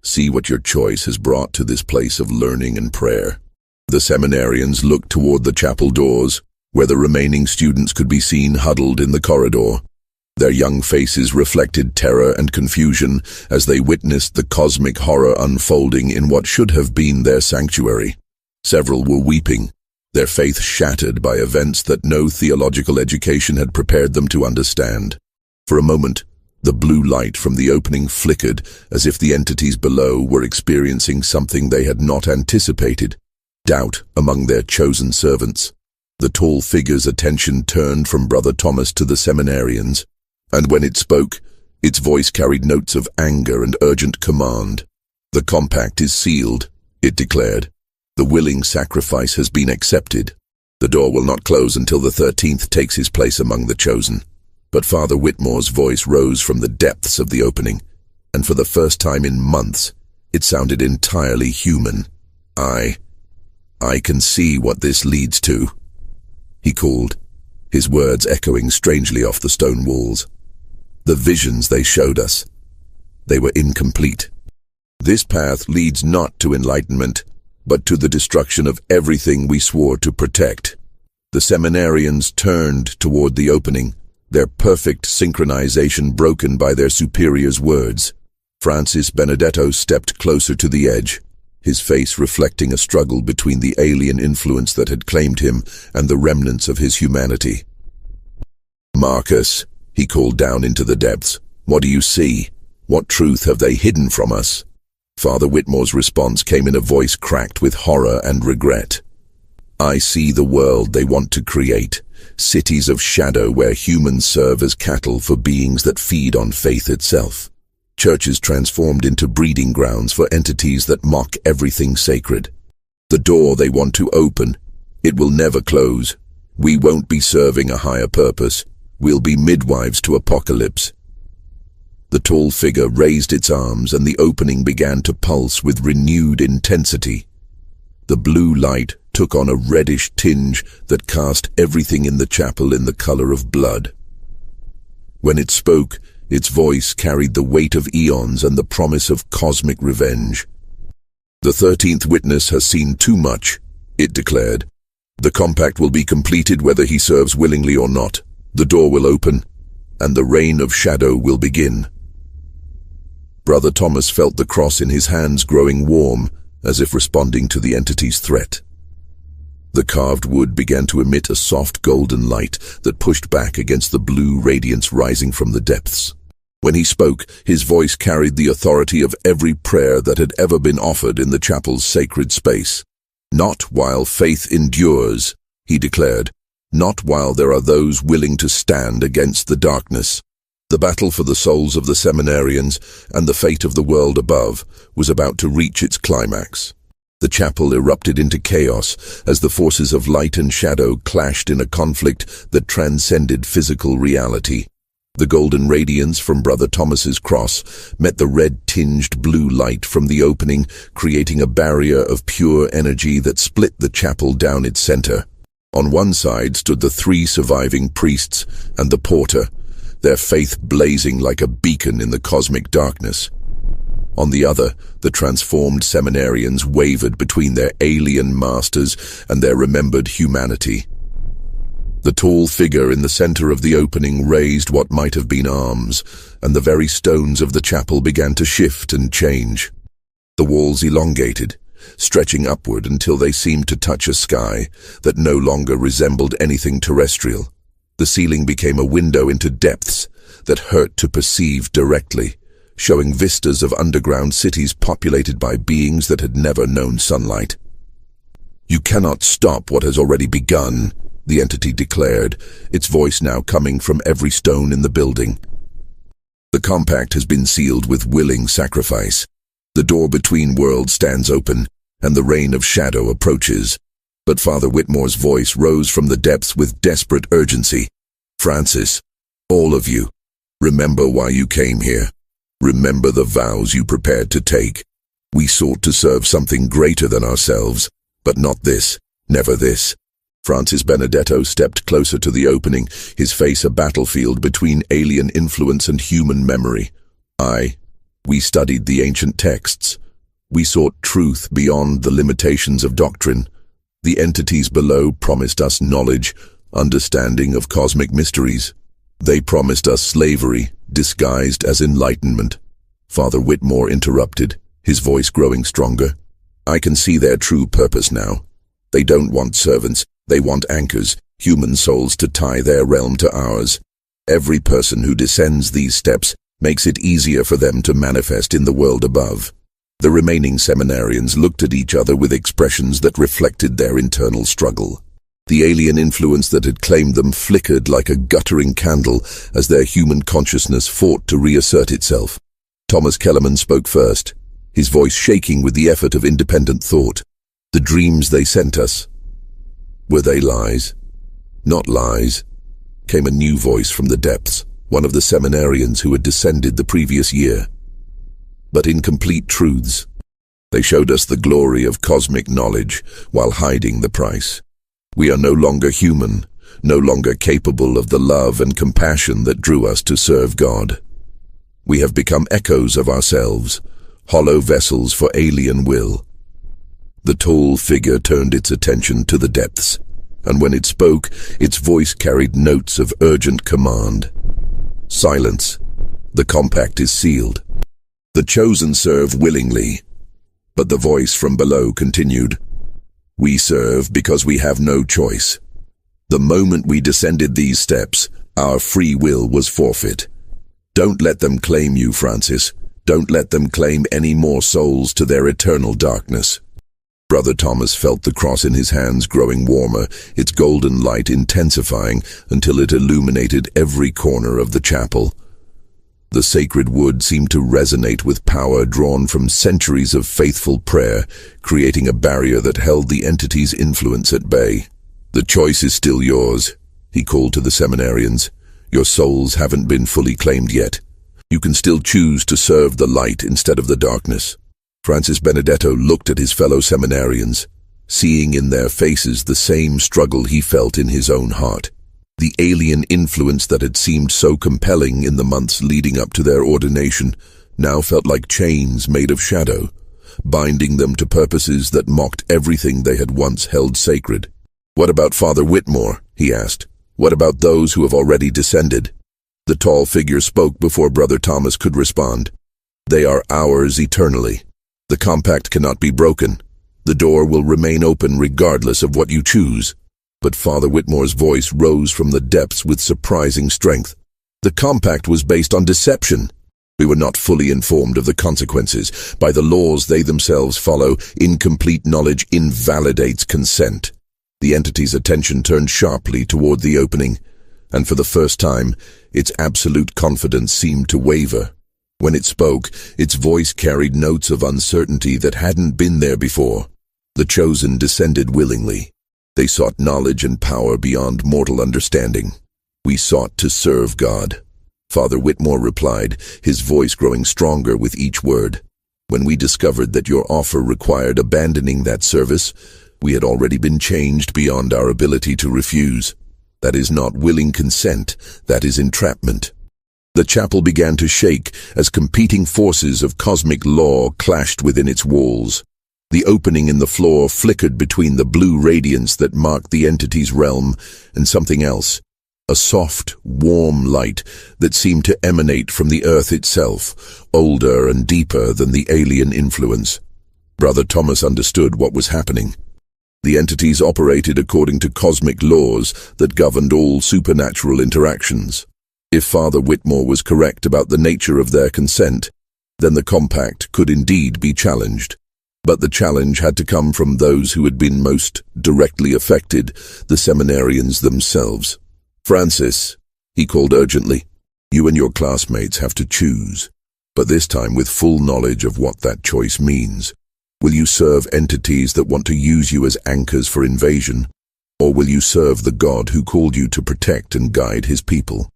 See what your choice has brought to this place of learning and prayer." The seminarians looked toward the chapel doors, where the remaining students could be seen huddled in the corridor. Their young faces reflected terror and confusion as they witnessed the cosmic horror unfolding in what should have been their sanctuary. Several were weeping, their faith shattered by events that no theological education had prepared them to understand. For a moment, the blue light from the opening flickered as if the entities below were experiencing something they had not anticipated: doubt among their chosen servants. The tall figure's attention turned from Brother Thomas to the seminarians, and when it spoke, its voice carried notes of anger and urgent command. "The compact is sealed," it declared. "The willing sacrifice has been accepted. The door will not close until the 13th takes his place among the chosen." But Father Whitmore's voice rose from the depths of the opening, and for the first time in months, it sounded entirely human. I can see what this leads to," he called, his words echoing strangely off the stone walls. "The visions they showed us, they were incomplete. This path leads not to enlightenment, but to the destruction of everything we swore to protect." The seminarians turned toward the opening, their perfect synchronization broken by their superior's words. Francis Benedetto stepped closer to the edge, his face reflecting a struggle between the alien influence that had claimed him and the remnants of his humanity. "Marcus," he called down into the depths, "what do you see? What truth have they hidden from us?" Father Whitmore's response came in a voice cracked with horror and regret. "I see the world they want to create, cities of shadow where humans serve as cattle for beings that feed on faith itself. Churches transformed into breeding grounds for entities that mock everything sacred. The door they want to open, it will never close. We won't be serving a higher purpose. We'll be midwives to apocalypse." The tall figure raised its arms and the opening began to pulse with renewed intensity. The blue light took on a reddish tinge that cast everything in the chapel in the color of blood. When it spoke, its voice carried the weight of eons and the promise of cosmic revenge. "The 13th witness has seen too much," it declared. "The compact will be completed whether he serves willingly or not. The door will open, and the reign of shadow will begin. Brother Thomas felt the cross in his hands growing warm, as if responding to the entity's threat. The carved wood began to emit a soft golden light that pushed back against the blue radiance rising from the depths. When he spoke, his voice carried the authority of every prayer that had ever been offered in the chapel's sacred space. "Not while faith endures," he declared. "Not while there are those willing to stand against the darkness." The battle for the souls of the seminarians and the fate of the world above was about to reach its climax. The chapel erupted into chaos as the forces of light and shadow clashed in a conflict that transcended physical reality. The golden radiance from Brother Thomas's cross met the red-tinged blue light from the opening, creating a barrier of pure energy that split the chapel down its center. On one side stood the 3 surviving priests and the porter, their faith blazing like a beacon in the cosmic darkness. On the other, the transformed seminarians wavered between their alien masters and their remembered humanity. The tall figure in the center of the opening raised what might have been arms, and the very stones of the chapel began to shift and change. The walls elongated, stretching upward until they seemed to touch a sky that no longer resembled anything terrestrial. The ceiling became a window into depths that hurt to perceive directly, showing vistas of underground cities populated by beings that had never known sunlight. "You cannot stop what has already begun," the entity declared, its voice now coming from every stone in the building. "The compact has been sealed with willing sacrifice. The door between worlds stands open, and the reign of shadow approaches." But Father Whitmore's voice rose from the depths with desperate urgency. "Francis, all of you, remember why you came here. Remember the vows you prepared to take. We sought to serve something greater than ourselves, but not this, never this." Francis Benedetto stepped closer to the opening, his face a battlefield between alien influence and human memory. We studied the ancient texts. We sought truth beyond the limitations of doctrine. The entities below promised us knowledge, understanding of cosmic mysteries. They promised us slavery, disguised as enlightenment." Father Whitmore interrupted, his voice growing stronger. "I can see their true purpose now. They don't want servants, they want anchors, human souls to tie their realm to ours. Every person who descends these steps makes it easier for them to manifest in the world above." The remaining seminarians looked at each other with expressions that reflected their internal struggle. The alien influence that had claimed them flickered like a guttering candle as their human consciousness fought to reassert itself. Thomas Kellerman spoke first, his voice shaking with the effort of independent thought. "The dreams they sent us, were they lies?" "Not lies," came a new voice from the depths, one of the seminarians who had descended the previous year. "But incomplete truths. They showed us the glory of cosmic knowledge while hiding the price. We are no longer human, no longer capable of the love and compassion that drew us to serve God. We have become echoes of ourselves, hollow vessels for alien will." The tall figure turned its attention to the depths, and when it spoke, its voice carried notes of urgent command. "Silence. The compact is sealed. The chosen serve willingly." But the voice from below continued. "We serve because we have no choice. The moment we descended these steps, our free will was forfeit. Don't let them claim you, Francis. Don't let them claim any more souls to their eternal darkness." Brother Thomas felt the cross in his hands growing warmer, its golden light intensifying until it illuminated every corner of the chapel. The sacred wood seemed to resonate with power drawn from centuries of faithful prayer, creating a barrier that held the entity's influence at bay. "The choice is still yours," he called to the seminarians. "Your souls haven't been fully claimed yet. You can still choose to serve the light instead of the darkness." Francis Benedetto looked at his fellow seminarians, seeing in their faces the same struggle he felt in his own heart. The alien influence that had seemed so compelling in the months leading up to their ordination now felt like chains made of shadow, binding them to purposes that mocked everything they had once held sacred. "What about Father Whitmore?" he asked. "What about those who have already descended?" The tall figure spoke before Brother Thomas could respond. "They are ours eternally. The compact cannot be broken. The door will remain open regardless of what you choose." But Father Whitmore's voice rose from the depths with surprising strength. "The compact was based on deception. We were not fully informed of the consequences. By the laws they themselves follow, incomplete knowledge invalidates consent." The entity's attention turned sharply toward the opening, and for the first time, its absolute confidence seemed to waver. When it spoke, its voice carried notes of uncertainty that hadn't been there before. The chosen descended willingly. They sought knowledge and power beyond mortal understanding. "We sought to serve God," Father Whitmore replied, his voice growing stronger with each word. "When we discovered that your offer required abandoning that service, we had already been changed beyond our ability to refuse. That is not willing consent, that is entrapment." The chapel began to shake as competing forces of cosmic law clashed within its walls. The opening in the floor flickered between the blue radiance that marked the entity's realm and something else, a soft, warm light that seemed to emanate from the earth itself, older and deeper than the alien influence. Brother Thomas understood what was happening. The entities operated according to cosmic laws that governed all supernatural interactions. If Father Whitmore was correct about the nature of their consent, then the compact could indeed be challenged. But the challenge had to come from those who had been most directly affected, the seminarians themselves. "Francis," he called urgently, "you and your classmates have to choose, but this time with full knowledge of what that choice means. Will you serve entities that want to use you as anchors for invasion, or will you serve the God who called you to protect and guide his people?"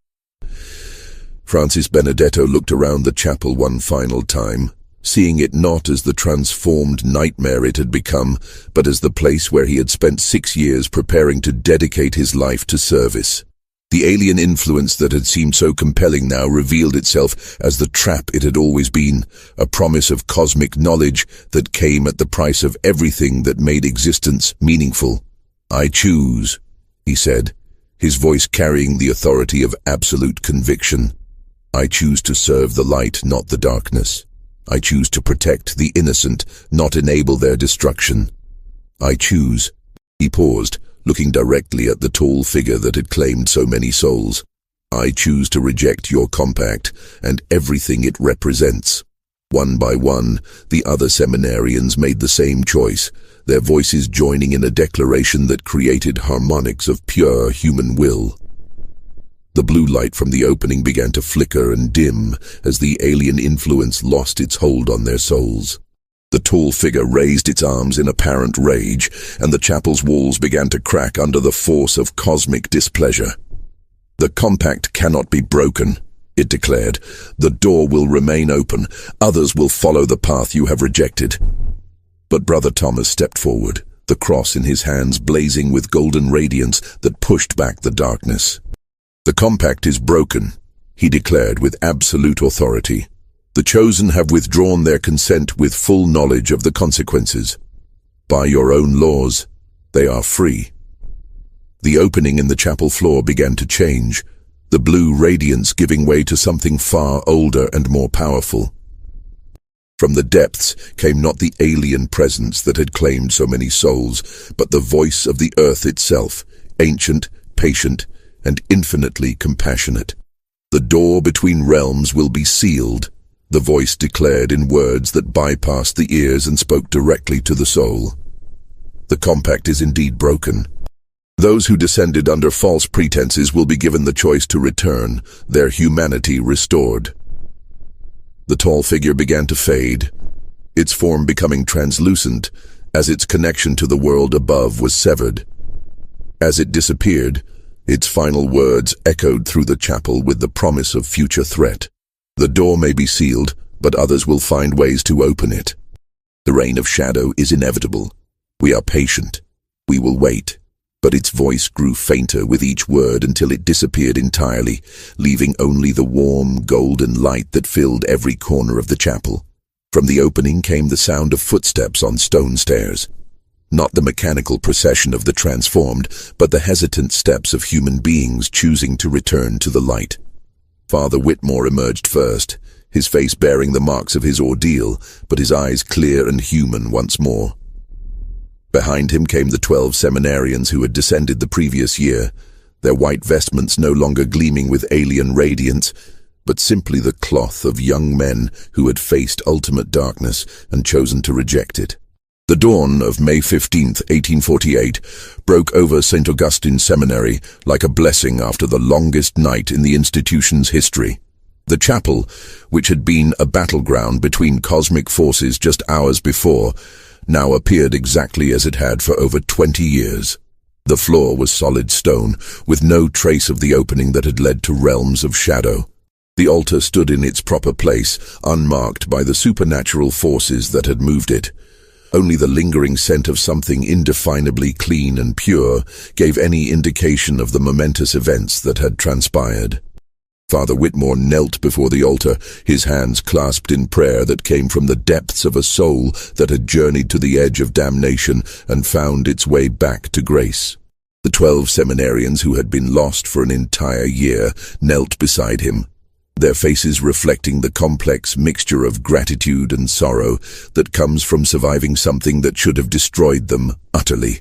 Francis Benedetto looked around the chapel one final time, seeing it not as the transformed nightmare it had become, but as the place where he had spent 6 years preparing to dedicate his life to service. The alien influence that had seemed so compelling now revealed itself as the trap it had always been, a promise of cosmic knowledge that came at the price of everything that made existence meaningful. "I choose," he said, his voice carrying the authority of absolute conviction. "I choose to serve the light, not the darkness. I choose to protect the innocent, not enable their destruction. I choose." He paused, looking directly at the tall figure that had claimed so many souls. "I choose to reject your compact and everything it represents." One by one, the other seminarians made the same choice, their voices joining in a declaration that created harmonics of pure human will. The blue light from the opening began to flicker and dim as the alien influence lost its hold on their souls. The tall figure raised its arms in apparent rage, and the chapel's walls began to crack under the force of cosmic displeasure. "The compact cannot be broken," it declared. "The door will remain open. Others will follow the path you have rejected." But Brother Thomas stepped forward, the cross in his hands blazing with golden radiance that pushed back the darkness. "The compact is broken," he declared with absolute authority. "The chosen have withdrawn their consent with full knowledge of the consequences. By your own laws, they are free." The opening in the chapel floor began to change, the blue radiance giving way to something far older and more powerful. From the depths came not the alien presence that had claimed so many souls, but the voice of the earth itself, ancient, patient, and infinitely compassionate. "The door between realms will be sealed," the voice declared in words that bypassed the ears and spoke directly to the soul. "The compact is indeed broken. Those who descended under false pretenses will be given the choice to return, their humanity restored." The tall figure began to fade, its form becoming translucent as its connection to the world above was severed. As it disappeared, its final words echoed through the chapel with the promise of future threat. "The door may be sealed, but others will find ways to open it. The reign of shadow is inevitable. We are patient. We will wait." But its voice grew fainter with each word until it disappeared entirely, leaving only the warm, golden light that filled every corner of the chapel. From the opening came the sound of footsteps on stone stairs. Not the mechanical procession of the transformed, but the hesitant steps of human beings choosing to return to the light. Father Whitmore emerged first, his face bearing the marks of his ordeal, but his eyes clear and human once more. Behind him came the 12 seminarians who had descended the previous year, their white vestments no longer gleaming with alien radiance, but simply the cloth of young men who had faced ultimate darkness and chosen to reject it. The dawn of May 15th, 1848, broke over St. Augustine's Seminary like a blessing after the longest night in the institution's history. The chapel, which had been a battleground between cosmic forces just hours before, now appeared exactly as it had for over 20 years. The floor was solid stone, with no trace of the opening that had led to realms of shadow. The altar stood in its proper place, unmarked by the supernatural forces that had moved it. Only the lingering scent of something indefinably clean and pure gave any indication of the momentous events that had transpired. Father Whitmore knelt before the altar, his hands clasped in prayer that came from the depths of a soul that had journeyed to the edge of damnation and found its way back to grace. The 12 seminarians who had been lost for an entire year knelt beside him, their faces reflecting the complex mixture of gratitude and sorrow that comes from surviving something that should have destroyed them utterly.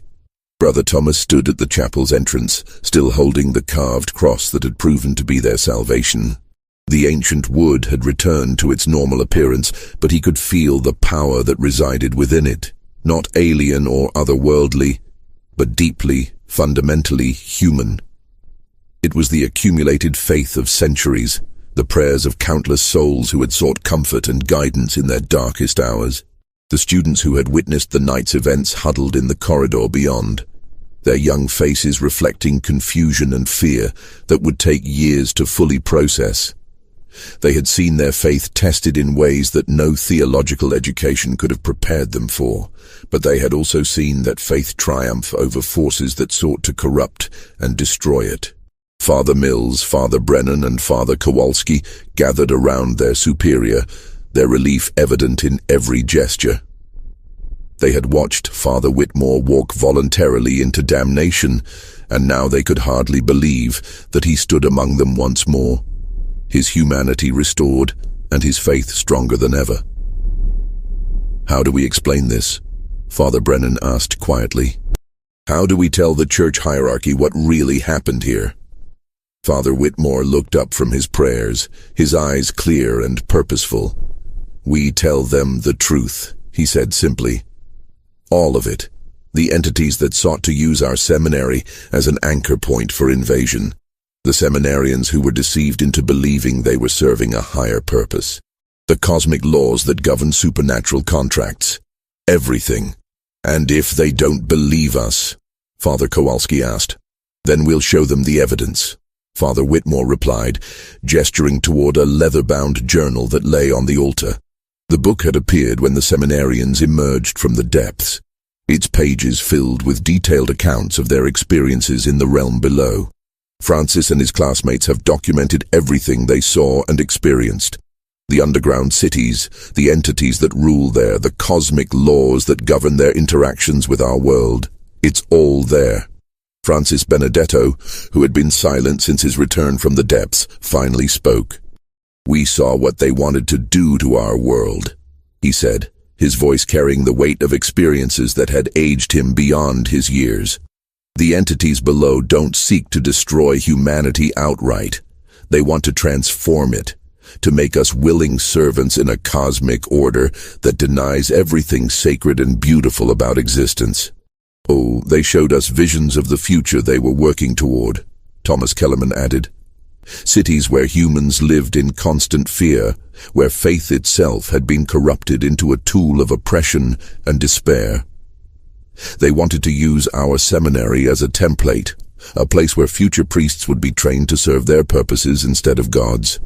Brother Thomas stood at the chapel's entrance, still holding the carved cross that had proven to be their salvation. The ancient wood had returned to its normal appearance, but he could feel the power that resided within it, not alien or otherworldly, but deeply, fundamentally human. It was the accumulated faith of centuries, the prayers of countless souls who had sought comfort and guidance in their darkest hours. The students who had witnessed the night's events huddled in the corridor beyond, their young faces reflecting confusion and fear that would take years to fully process. They had seen their faith tested in ways that no theological education could have prepared them for, but they had also seen that faith triumph over forces that sought to corrupt and destroy it. Father Mills, Father Brennan, and Father Kowalski gathered around their superior, their relief evident in every gesture. They had watched Father Whitmore walk voluntarily into damnation, and now they could hardly believe that he stood among them once more, his humanity restored and his faith stronger than ever. "How do we explain this?" Father Brennan asked quietly. "How do we tell the church hierarchy what really happened here?" Father Whitmore looked up from his prayers, his eyes clear and purposeful. "We tell them the truth," he said simply. "All of it. The entities that sought to use our seminary as an anchor point for invasion. The seminarians who were deceived into believing they were serving a higher purpose. The cosmic laws that govern supernatural contracts. Everything. And if they don't believe us," Father Kowalski asked, "then we'll show them the evidence." Father Whitmore replied, gesturing toward a leather-bound journal that lay on the altar. The book had appeared when the seminarians emerged from the depths, its pages filled with detailed accounts of their experiences in the realm below. Francis and his classmates have documented everything they saw and experienced. The underground cities, the entities that rule there, the cosmic laws that govern their interactions with our world. It's all there. Francis Benedetto, who had been silent since his return from the depths, finally spoke. "We saw what they wanted to do to our world," he said, his voice carrying the weight of experiences that had aged him beyond his years. "The entities below don't seek to destroy humanity outright. They want to transform it, to make us willing servants in a cosmic order that denies everything sacred and beautiful about existence. Oh, they showed us visions of the future they were working toward," Thomas Kellerman added. "Cities where humans lived in constant fear, where faith itself had been corrupted into a tool of oppression and despair. They wanted to use our seminary as a template, a place where future priests would be trained to serve their purposes instead of God's."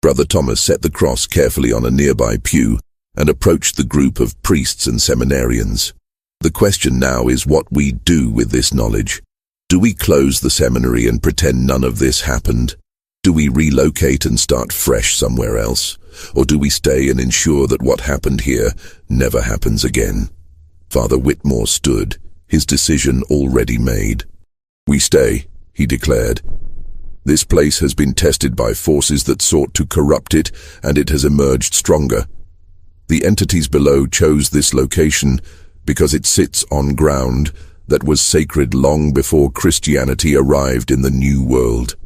Brother Thomas set the cross carefully on a nearby pew and approached the group of priests and seminarians. "The question now is what we do with this knowledge. Do we close the seminary and pretend none of this happened? Do we relocate and start fresh somewhere else? Or do we stay and ensure that what happened here never happens again?" Father Whitmore stood, his decision already made. "We stay," he declared. This place has been tested by forces that sought to corrupt it, and it has emerged stronger. The entities below chose this location because it sits on ground that was sacred long before Christianity arrived in the New World.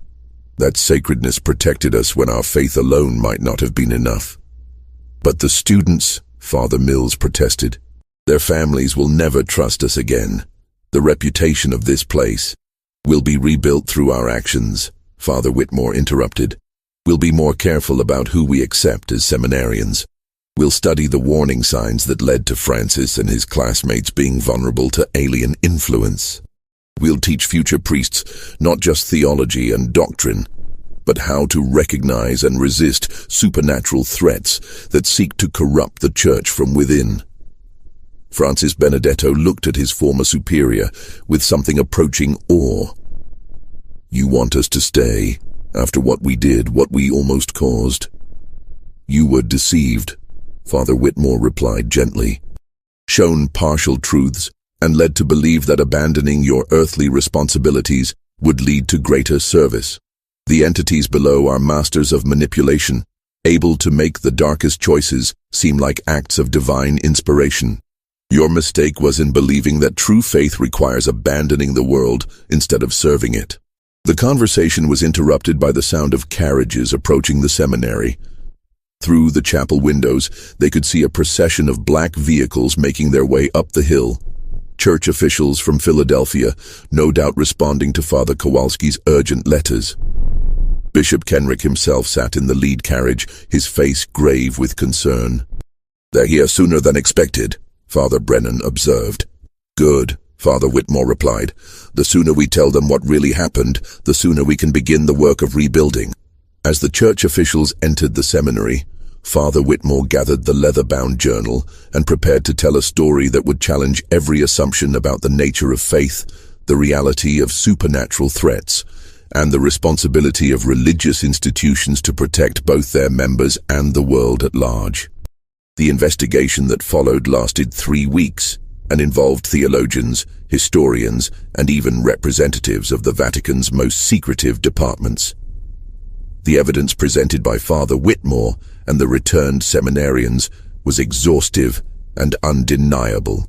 That sacredness protected us when our faith alone might not have been enough. But the students, Father Mills protested, their families will never trust us again. The reputation of this place will be rebuilt through our actions, Father Whitmore interrupted. We'll be more careful about who we accept as seminarians. We'll study the warning signs that led to Francis and his classmates being vulnerable to alien influence. We'll teach future priests not just theology and doctrine, but how to recognize and resist supernatural threats that seek to corrupt the church from within. Francis Benedetto looked at his former superior with something approaching awe. You want us to stay, after what we did, what we almost caused? You were deceived, Father Whitmore replied gently, shown partial truths, and led to believe that abandoning your earthly responsibilities would lead to greater service. The entities below are masters of manipulation, able to make the darkest choices seem like acts of divine inspiration. Your mistake was in believing that true faith requires abandoning the world instead of serving it. The conversation was interrupted by the sound of carriages approaching the seminary. Through the chapel windows, they could see a procession of black vehicles making their way up the hill. Church officials from Philadelphia, no doubt responding to Father Kowalski's urgent letters. Bishop Kenrick himself sat in the lead carriage, his face grave with concern. They're here sooner than expected, Father Brennan observed. Good, Father Whitmore replied. The sooner we tell them what really happened, the sooner we can begin the work of rebuilding. As the church officials entered the seminary, Father Whitmore gathered the leather-bound journal and prepared to tell a story that would challenge every assumption about the nature of faith, the reality of supernatural threats, and the responsibility of religious institutions to protect both their members and the world at large. The investigation that followed lasted 3 weeks and involved theologians, historians, and even representatives of the Vatican's most secretive departments. The evidence presented by Father Whitmore and the returned seminarians was exhaustive and undeniable.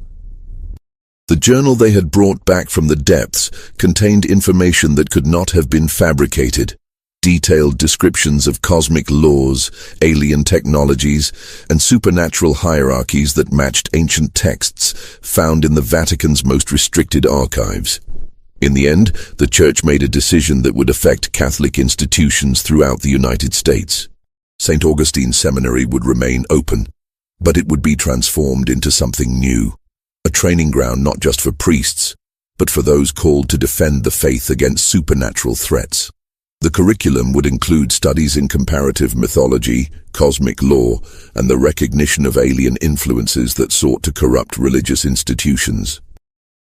The journal they had brought back from the depths contained information that could not have been fabricated. Detailed descriptions of cosmic laws, alien technologies, and supernatural hierarchies that matched ancient texts found in the Vatican's most restricted archives. In the end, the Church made a decision that would affect Catholic institutions throughout the United States. St. Augustine Seminary would remain open, but it would be transformed into something new. A training ground not just for priests, but for those called to defend the faith against supernatural threats. The curriculum would include studies in comparative mythology, cosmic law, and the recognition of alien influences that sought to corrupt religious institutions.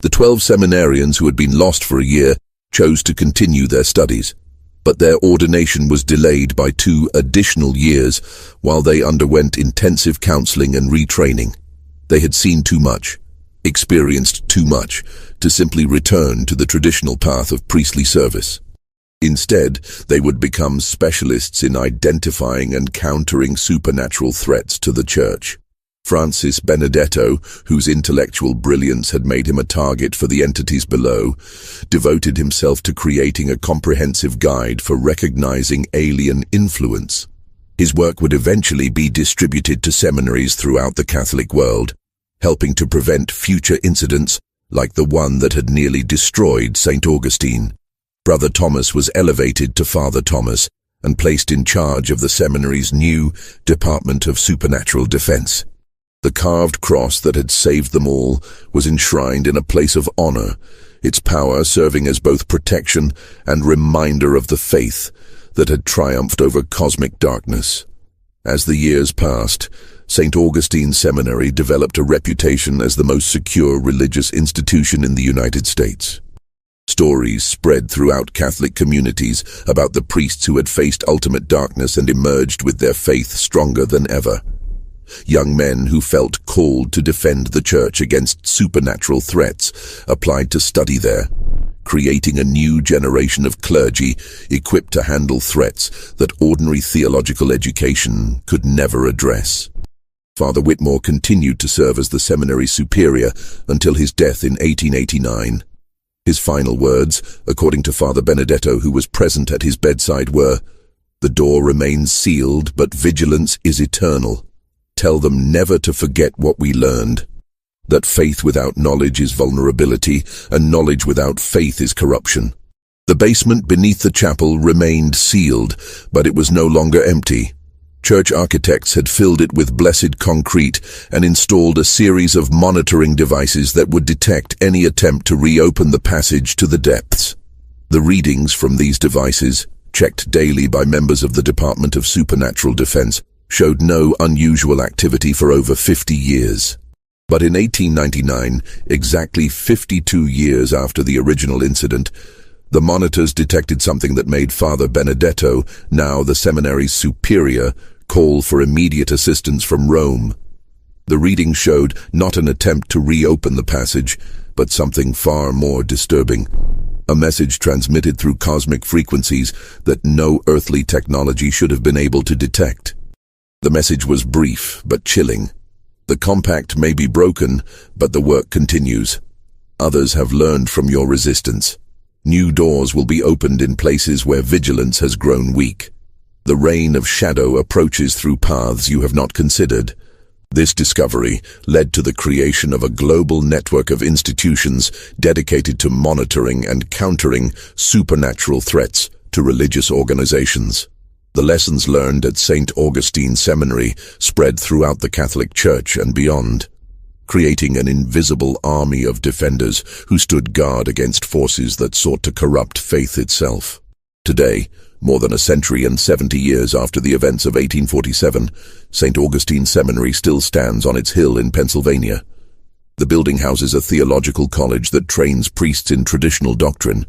The 12 seminarians who had been lost for a year chose to continue their studies, but their ordination was delayed by 2 additional years while they underwent intensive counseling and retraining. They had seen too much, experienced too much, to simply return to the traditional path of priestly service. Instead, they would become specialists in identifying and countering supernatural threats to the Church. Francis Benedetto, whose intellectual brilliance had made him a target for the entities below, devoted himself to creating a comprehensive guide for recognizing alien influence. His work would eventually be distributed to seminaries throughout the Catholic world, helping to prevent future incidents like the one that had nearly destroyed St. Augustine. Brother Thomas was elevated to Father Thomas and placed in charge of the seminary's new Department of Supernatural Defense. The carved cross that had saved them all was enshrined in a place of honor, its power serving as both protection and reminder of the faith that had triumphed over cosmic darkness. As the years passed, St. Augustine Seminary developed a reputation as the most secure religious institution in the United States. Stories spread throughout Catholic communities about the priests who had faced ultimate darkness and emerged with their faith stronger than ever. Young men who felt called to defend the Church against supernatural threats applied to study there, creating a new generation of clergy equipped to handle threats that ordinary theological education could never address. Father Whitmore continued to serve as the seminary superior until his death in 1889. His final words, according to Father Benedetto, who was present at his bedside, were, "The door remains sealed, but vigilance is eternal. Tell them never to forget what we learned, that faith without knowledge is vulnerability, and knowledge without faith is corruption." The basement beneath the chapel remained sealed, but it was no longer empty. Church architects had filled it with blessed concrete and installed a series of monitoring devices that would detect any attempt to reopen the passage to the depths. The readings from these devices, checked daily by members of the Department of Supernatural Defense, showed no unusual activity for over 50 years. But in 1899, exactly 52 years after the original incident, the monitors detected something that made Father Benedetto, now the seminary's superior, call for immediate assistance from Rome. The reading showed not an attempt to reopen the passage, but something far more disturbing. A message transmitted through cosmic frequencies that no earthly technology should have been able to detect. The message was brief but chilling. The compact may be broken, but the work continues. Others have learned from your resistance. New doors will be opened in places where vigilance has grown weak. The reign of shadow approaches through paths you have not considered. This discovery led to the creation of a global network of institutions dedicated to monitoring and countering supernatural threats to religious organizations. The lessons learned at St. Augustine Seminary spread throughout the Catholic Church and beyond, creating an invisible army of defenders who stood guard against forces that sought to corrupt faith itself. Today, more than a century and 70 years after the events of 1847, St. Augustine Seminary still stands on its hill in Pennsylvania. The building houses a theological college that trains priests in traditional doctrine,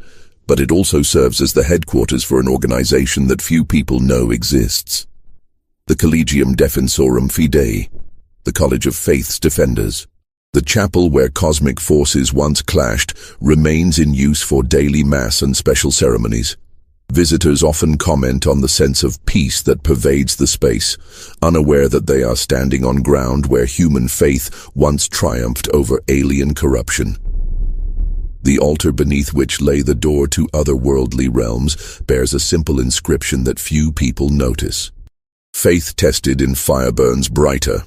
but it also serves as the headquarters for an organization that few people know exists. The Collegium Defensorum Fidei, the College of Faith's Defenders. The chapel where cosmic forces once clashed remains in use for daily mass and special ceremonies. Visitors often comment on the sense of peace that pervades the space, unaware that they are standing on ground where human faith once triumphed over alien corruption. The altar beneath which lay the door to otherworldly realms bears a simple inscription that few people notice. Faith tested in fire burns brighter.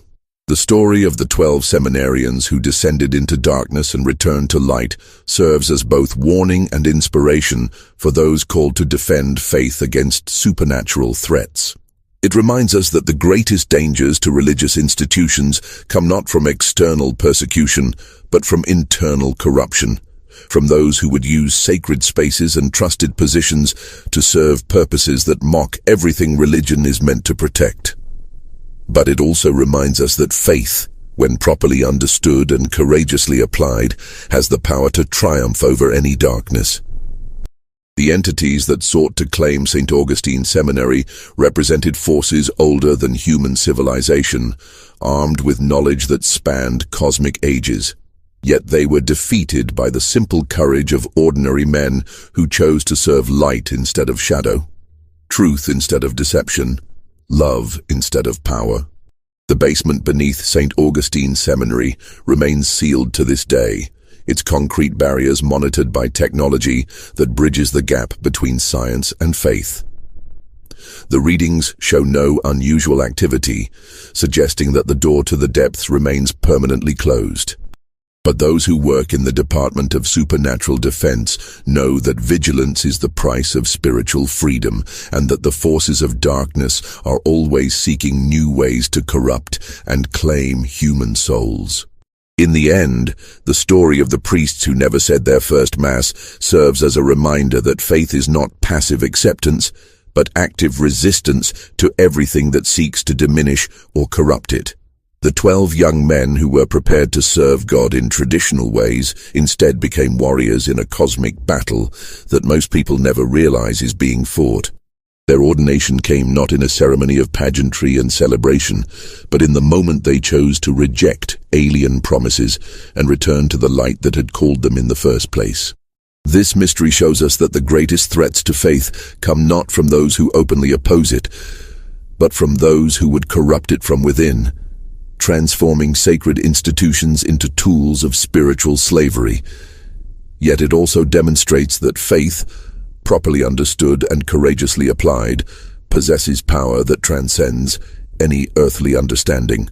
The story of the 12 seminarians who descended into darkness and returned to light serves as both warning and inspiration for those called to defend faith against supernatural threats. It reminds us that the greatest dangers to religious institutions come not from external persecution, but from internal corruption, from those who would use sacred spaces and trusted positions to serve purposes that mock everything religion is meant to protect. But it also reminds us that faith, when properly understood and courageously applied, has the power to triumph over any darkness. The entities that sought to claim St. Augustine Seminary represented forces older than human civilization, armed with knowledge that spanned cosmic ages. Yet they were defeated by the simple courage of ordinary men who chose to serve light instead of shadow, truth instead of deception, love instead of power. The basement beneath St. Augustine Seminary remains sealed to this day, its concrete barriers monitored by technology that bridges the gap between science and faith. The readings show no unusual activity, suggesting that the door to the depths remains permanently closed. But those who work in the Department of Supernatural Defense know that vigilance is the price of spiritual freedom, and that the forces of darkness are always seeking new ways to corrupt and claim human souls. In the end, the story of the priests who never said their first Mass serves as a reminder that faith is not passive acceptance, but active resistance to everything that seeks to diminish or corrupt it. The 12 young men who were prepared to serve God in traditional ways instead became warriors in a cosmic battle that most people never realize is being fought. Their ordination came not in a ceremony of pageantry and celebration, but in the moment they chose to reject alien promises and return to the light that had called them in the first place. This mystery shows us that the greatest threats to faith come not from those who openly oppose it, but from those who would corrupt it from within, transforming sacred institutions into tools of spiritual slavery. Yet it also demonstrates that faith, properly understood and courageously applied, possesses power that transcends any earthly understanding.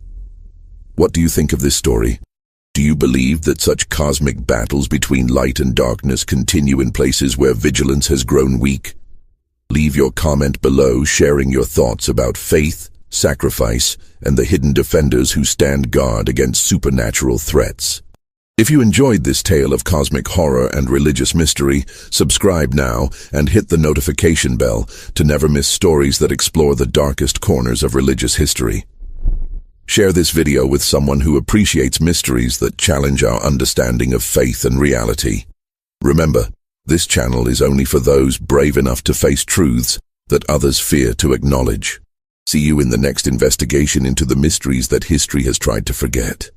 What do you think of this story? Do you believe that such cosmic battles between light and darkness continue in places where vigilance has grown weak? Leave your comment below, sharing your thoughts about faith, sacrifice, and the hidden defenders who stand guard against supernatural threats. If you enjoyed this tale of cosmic horror and religious mystery, subscribe now and hit the notification bell to never miss stories that explore the darkest corners of religious history. Share this video with someone who appreciates mysteries that challenge our understanding of faith and reality. Remember, this channel is only for those brave enough to face truths that others fear to acknowledge. See you in the next investigation into the mysteries that history has tried to forget.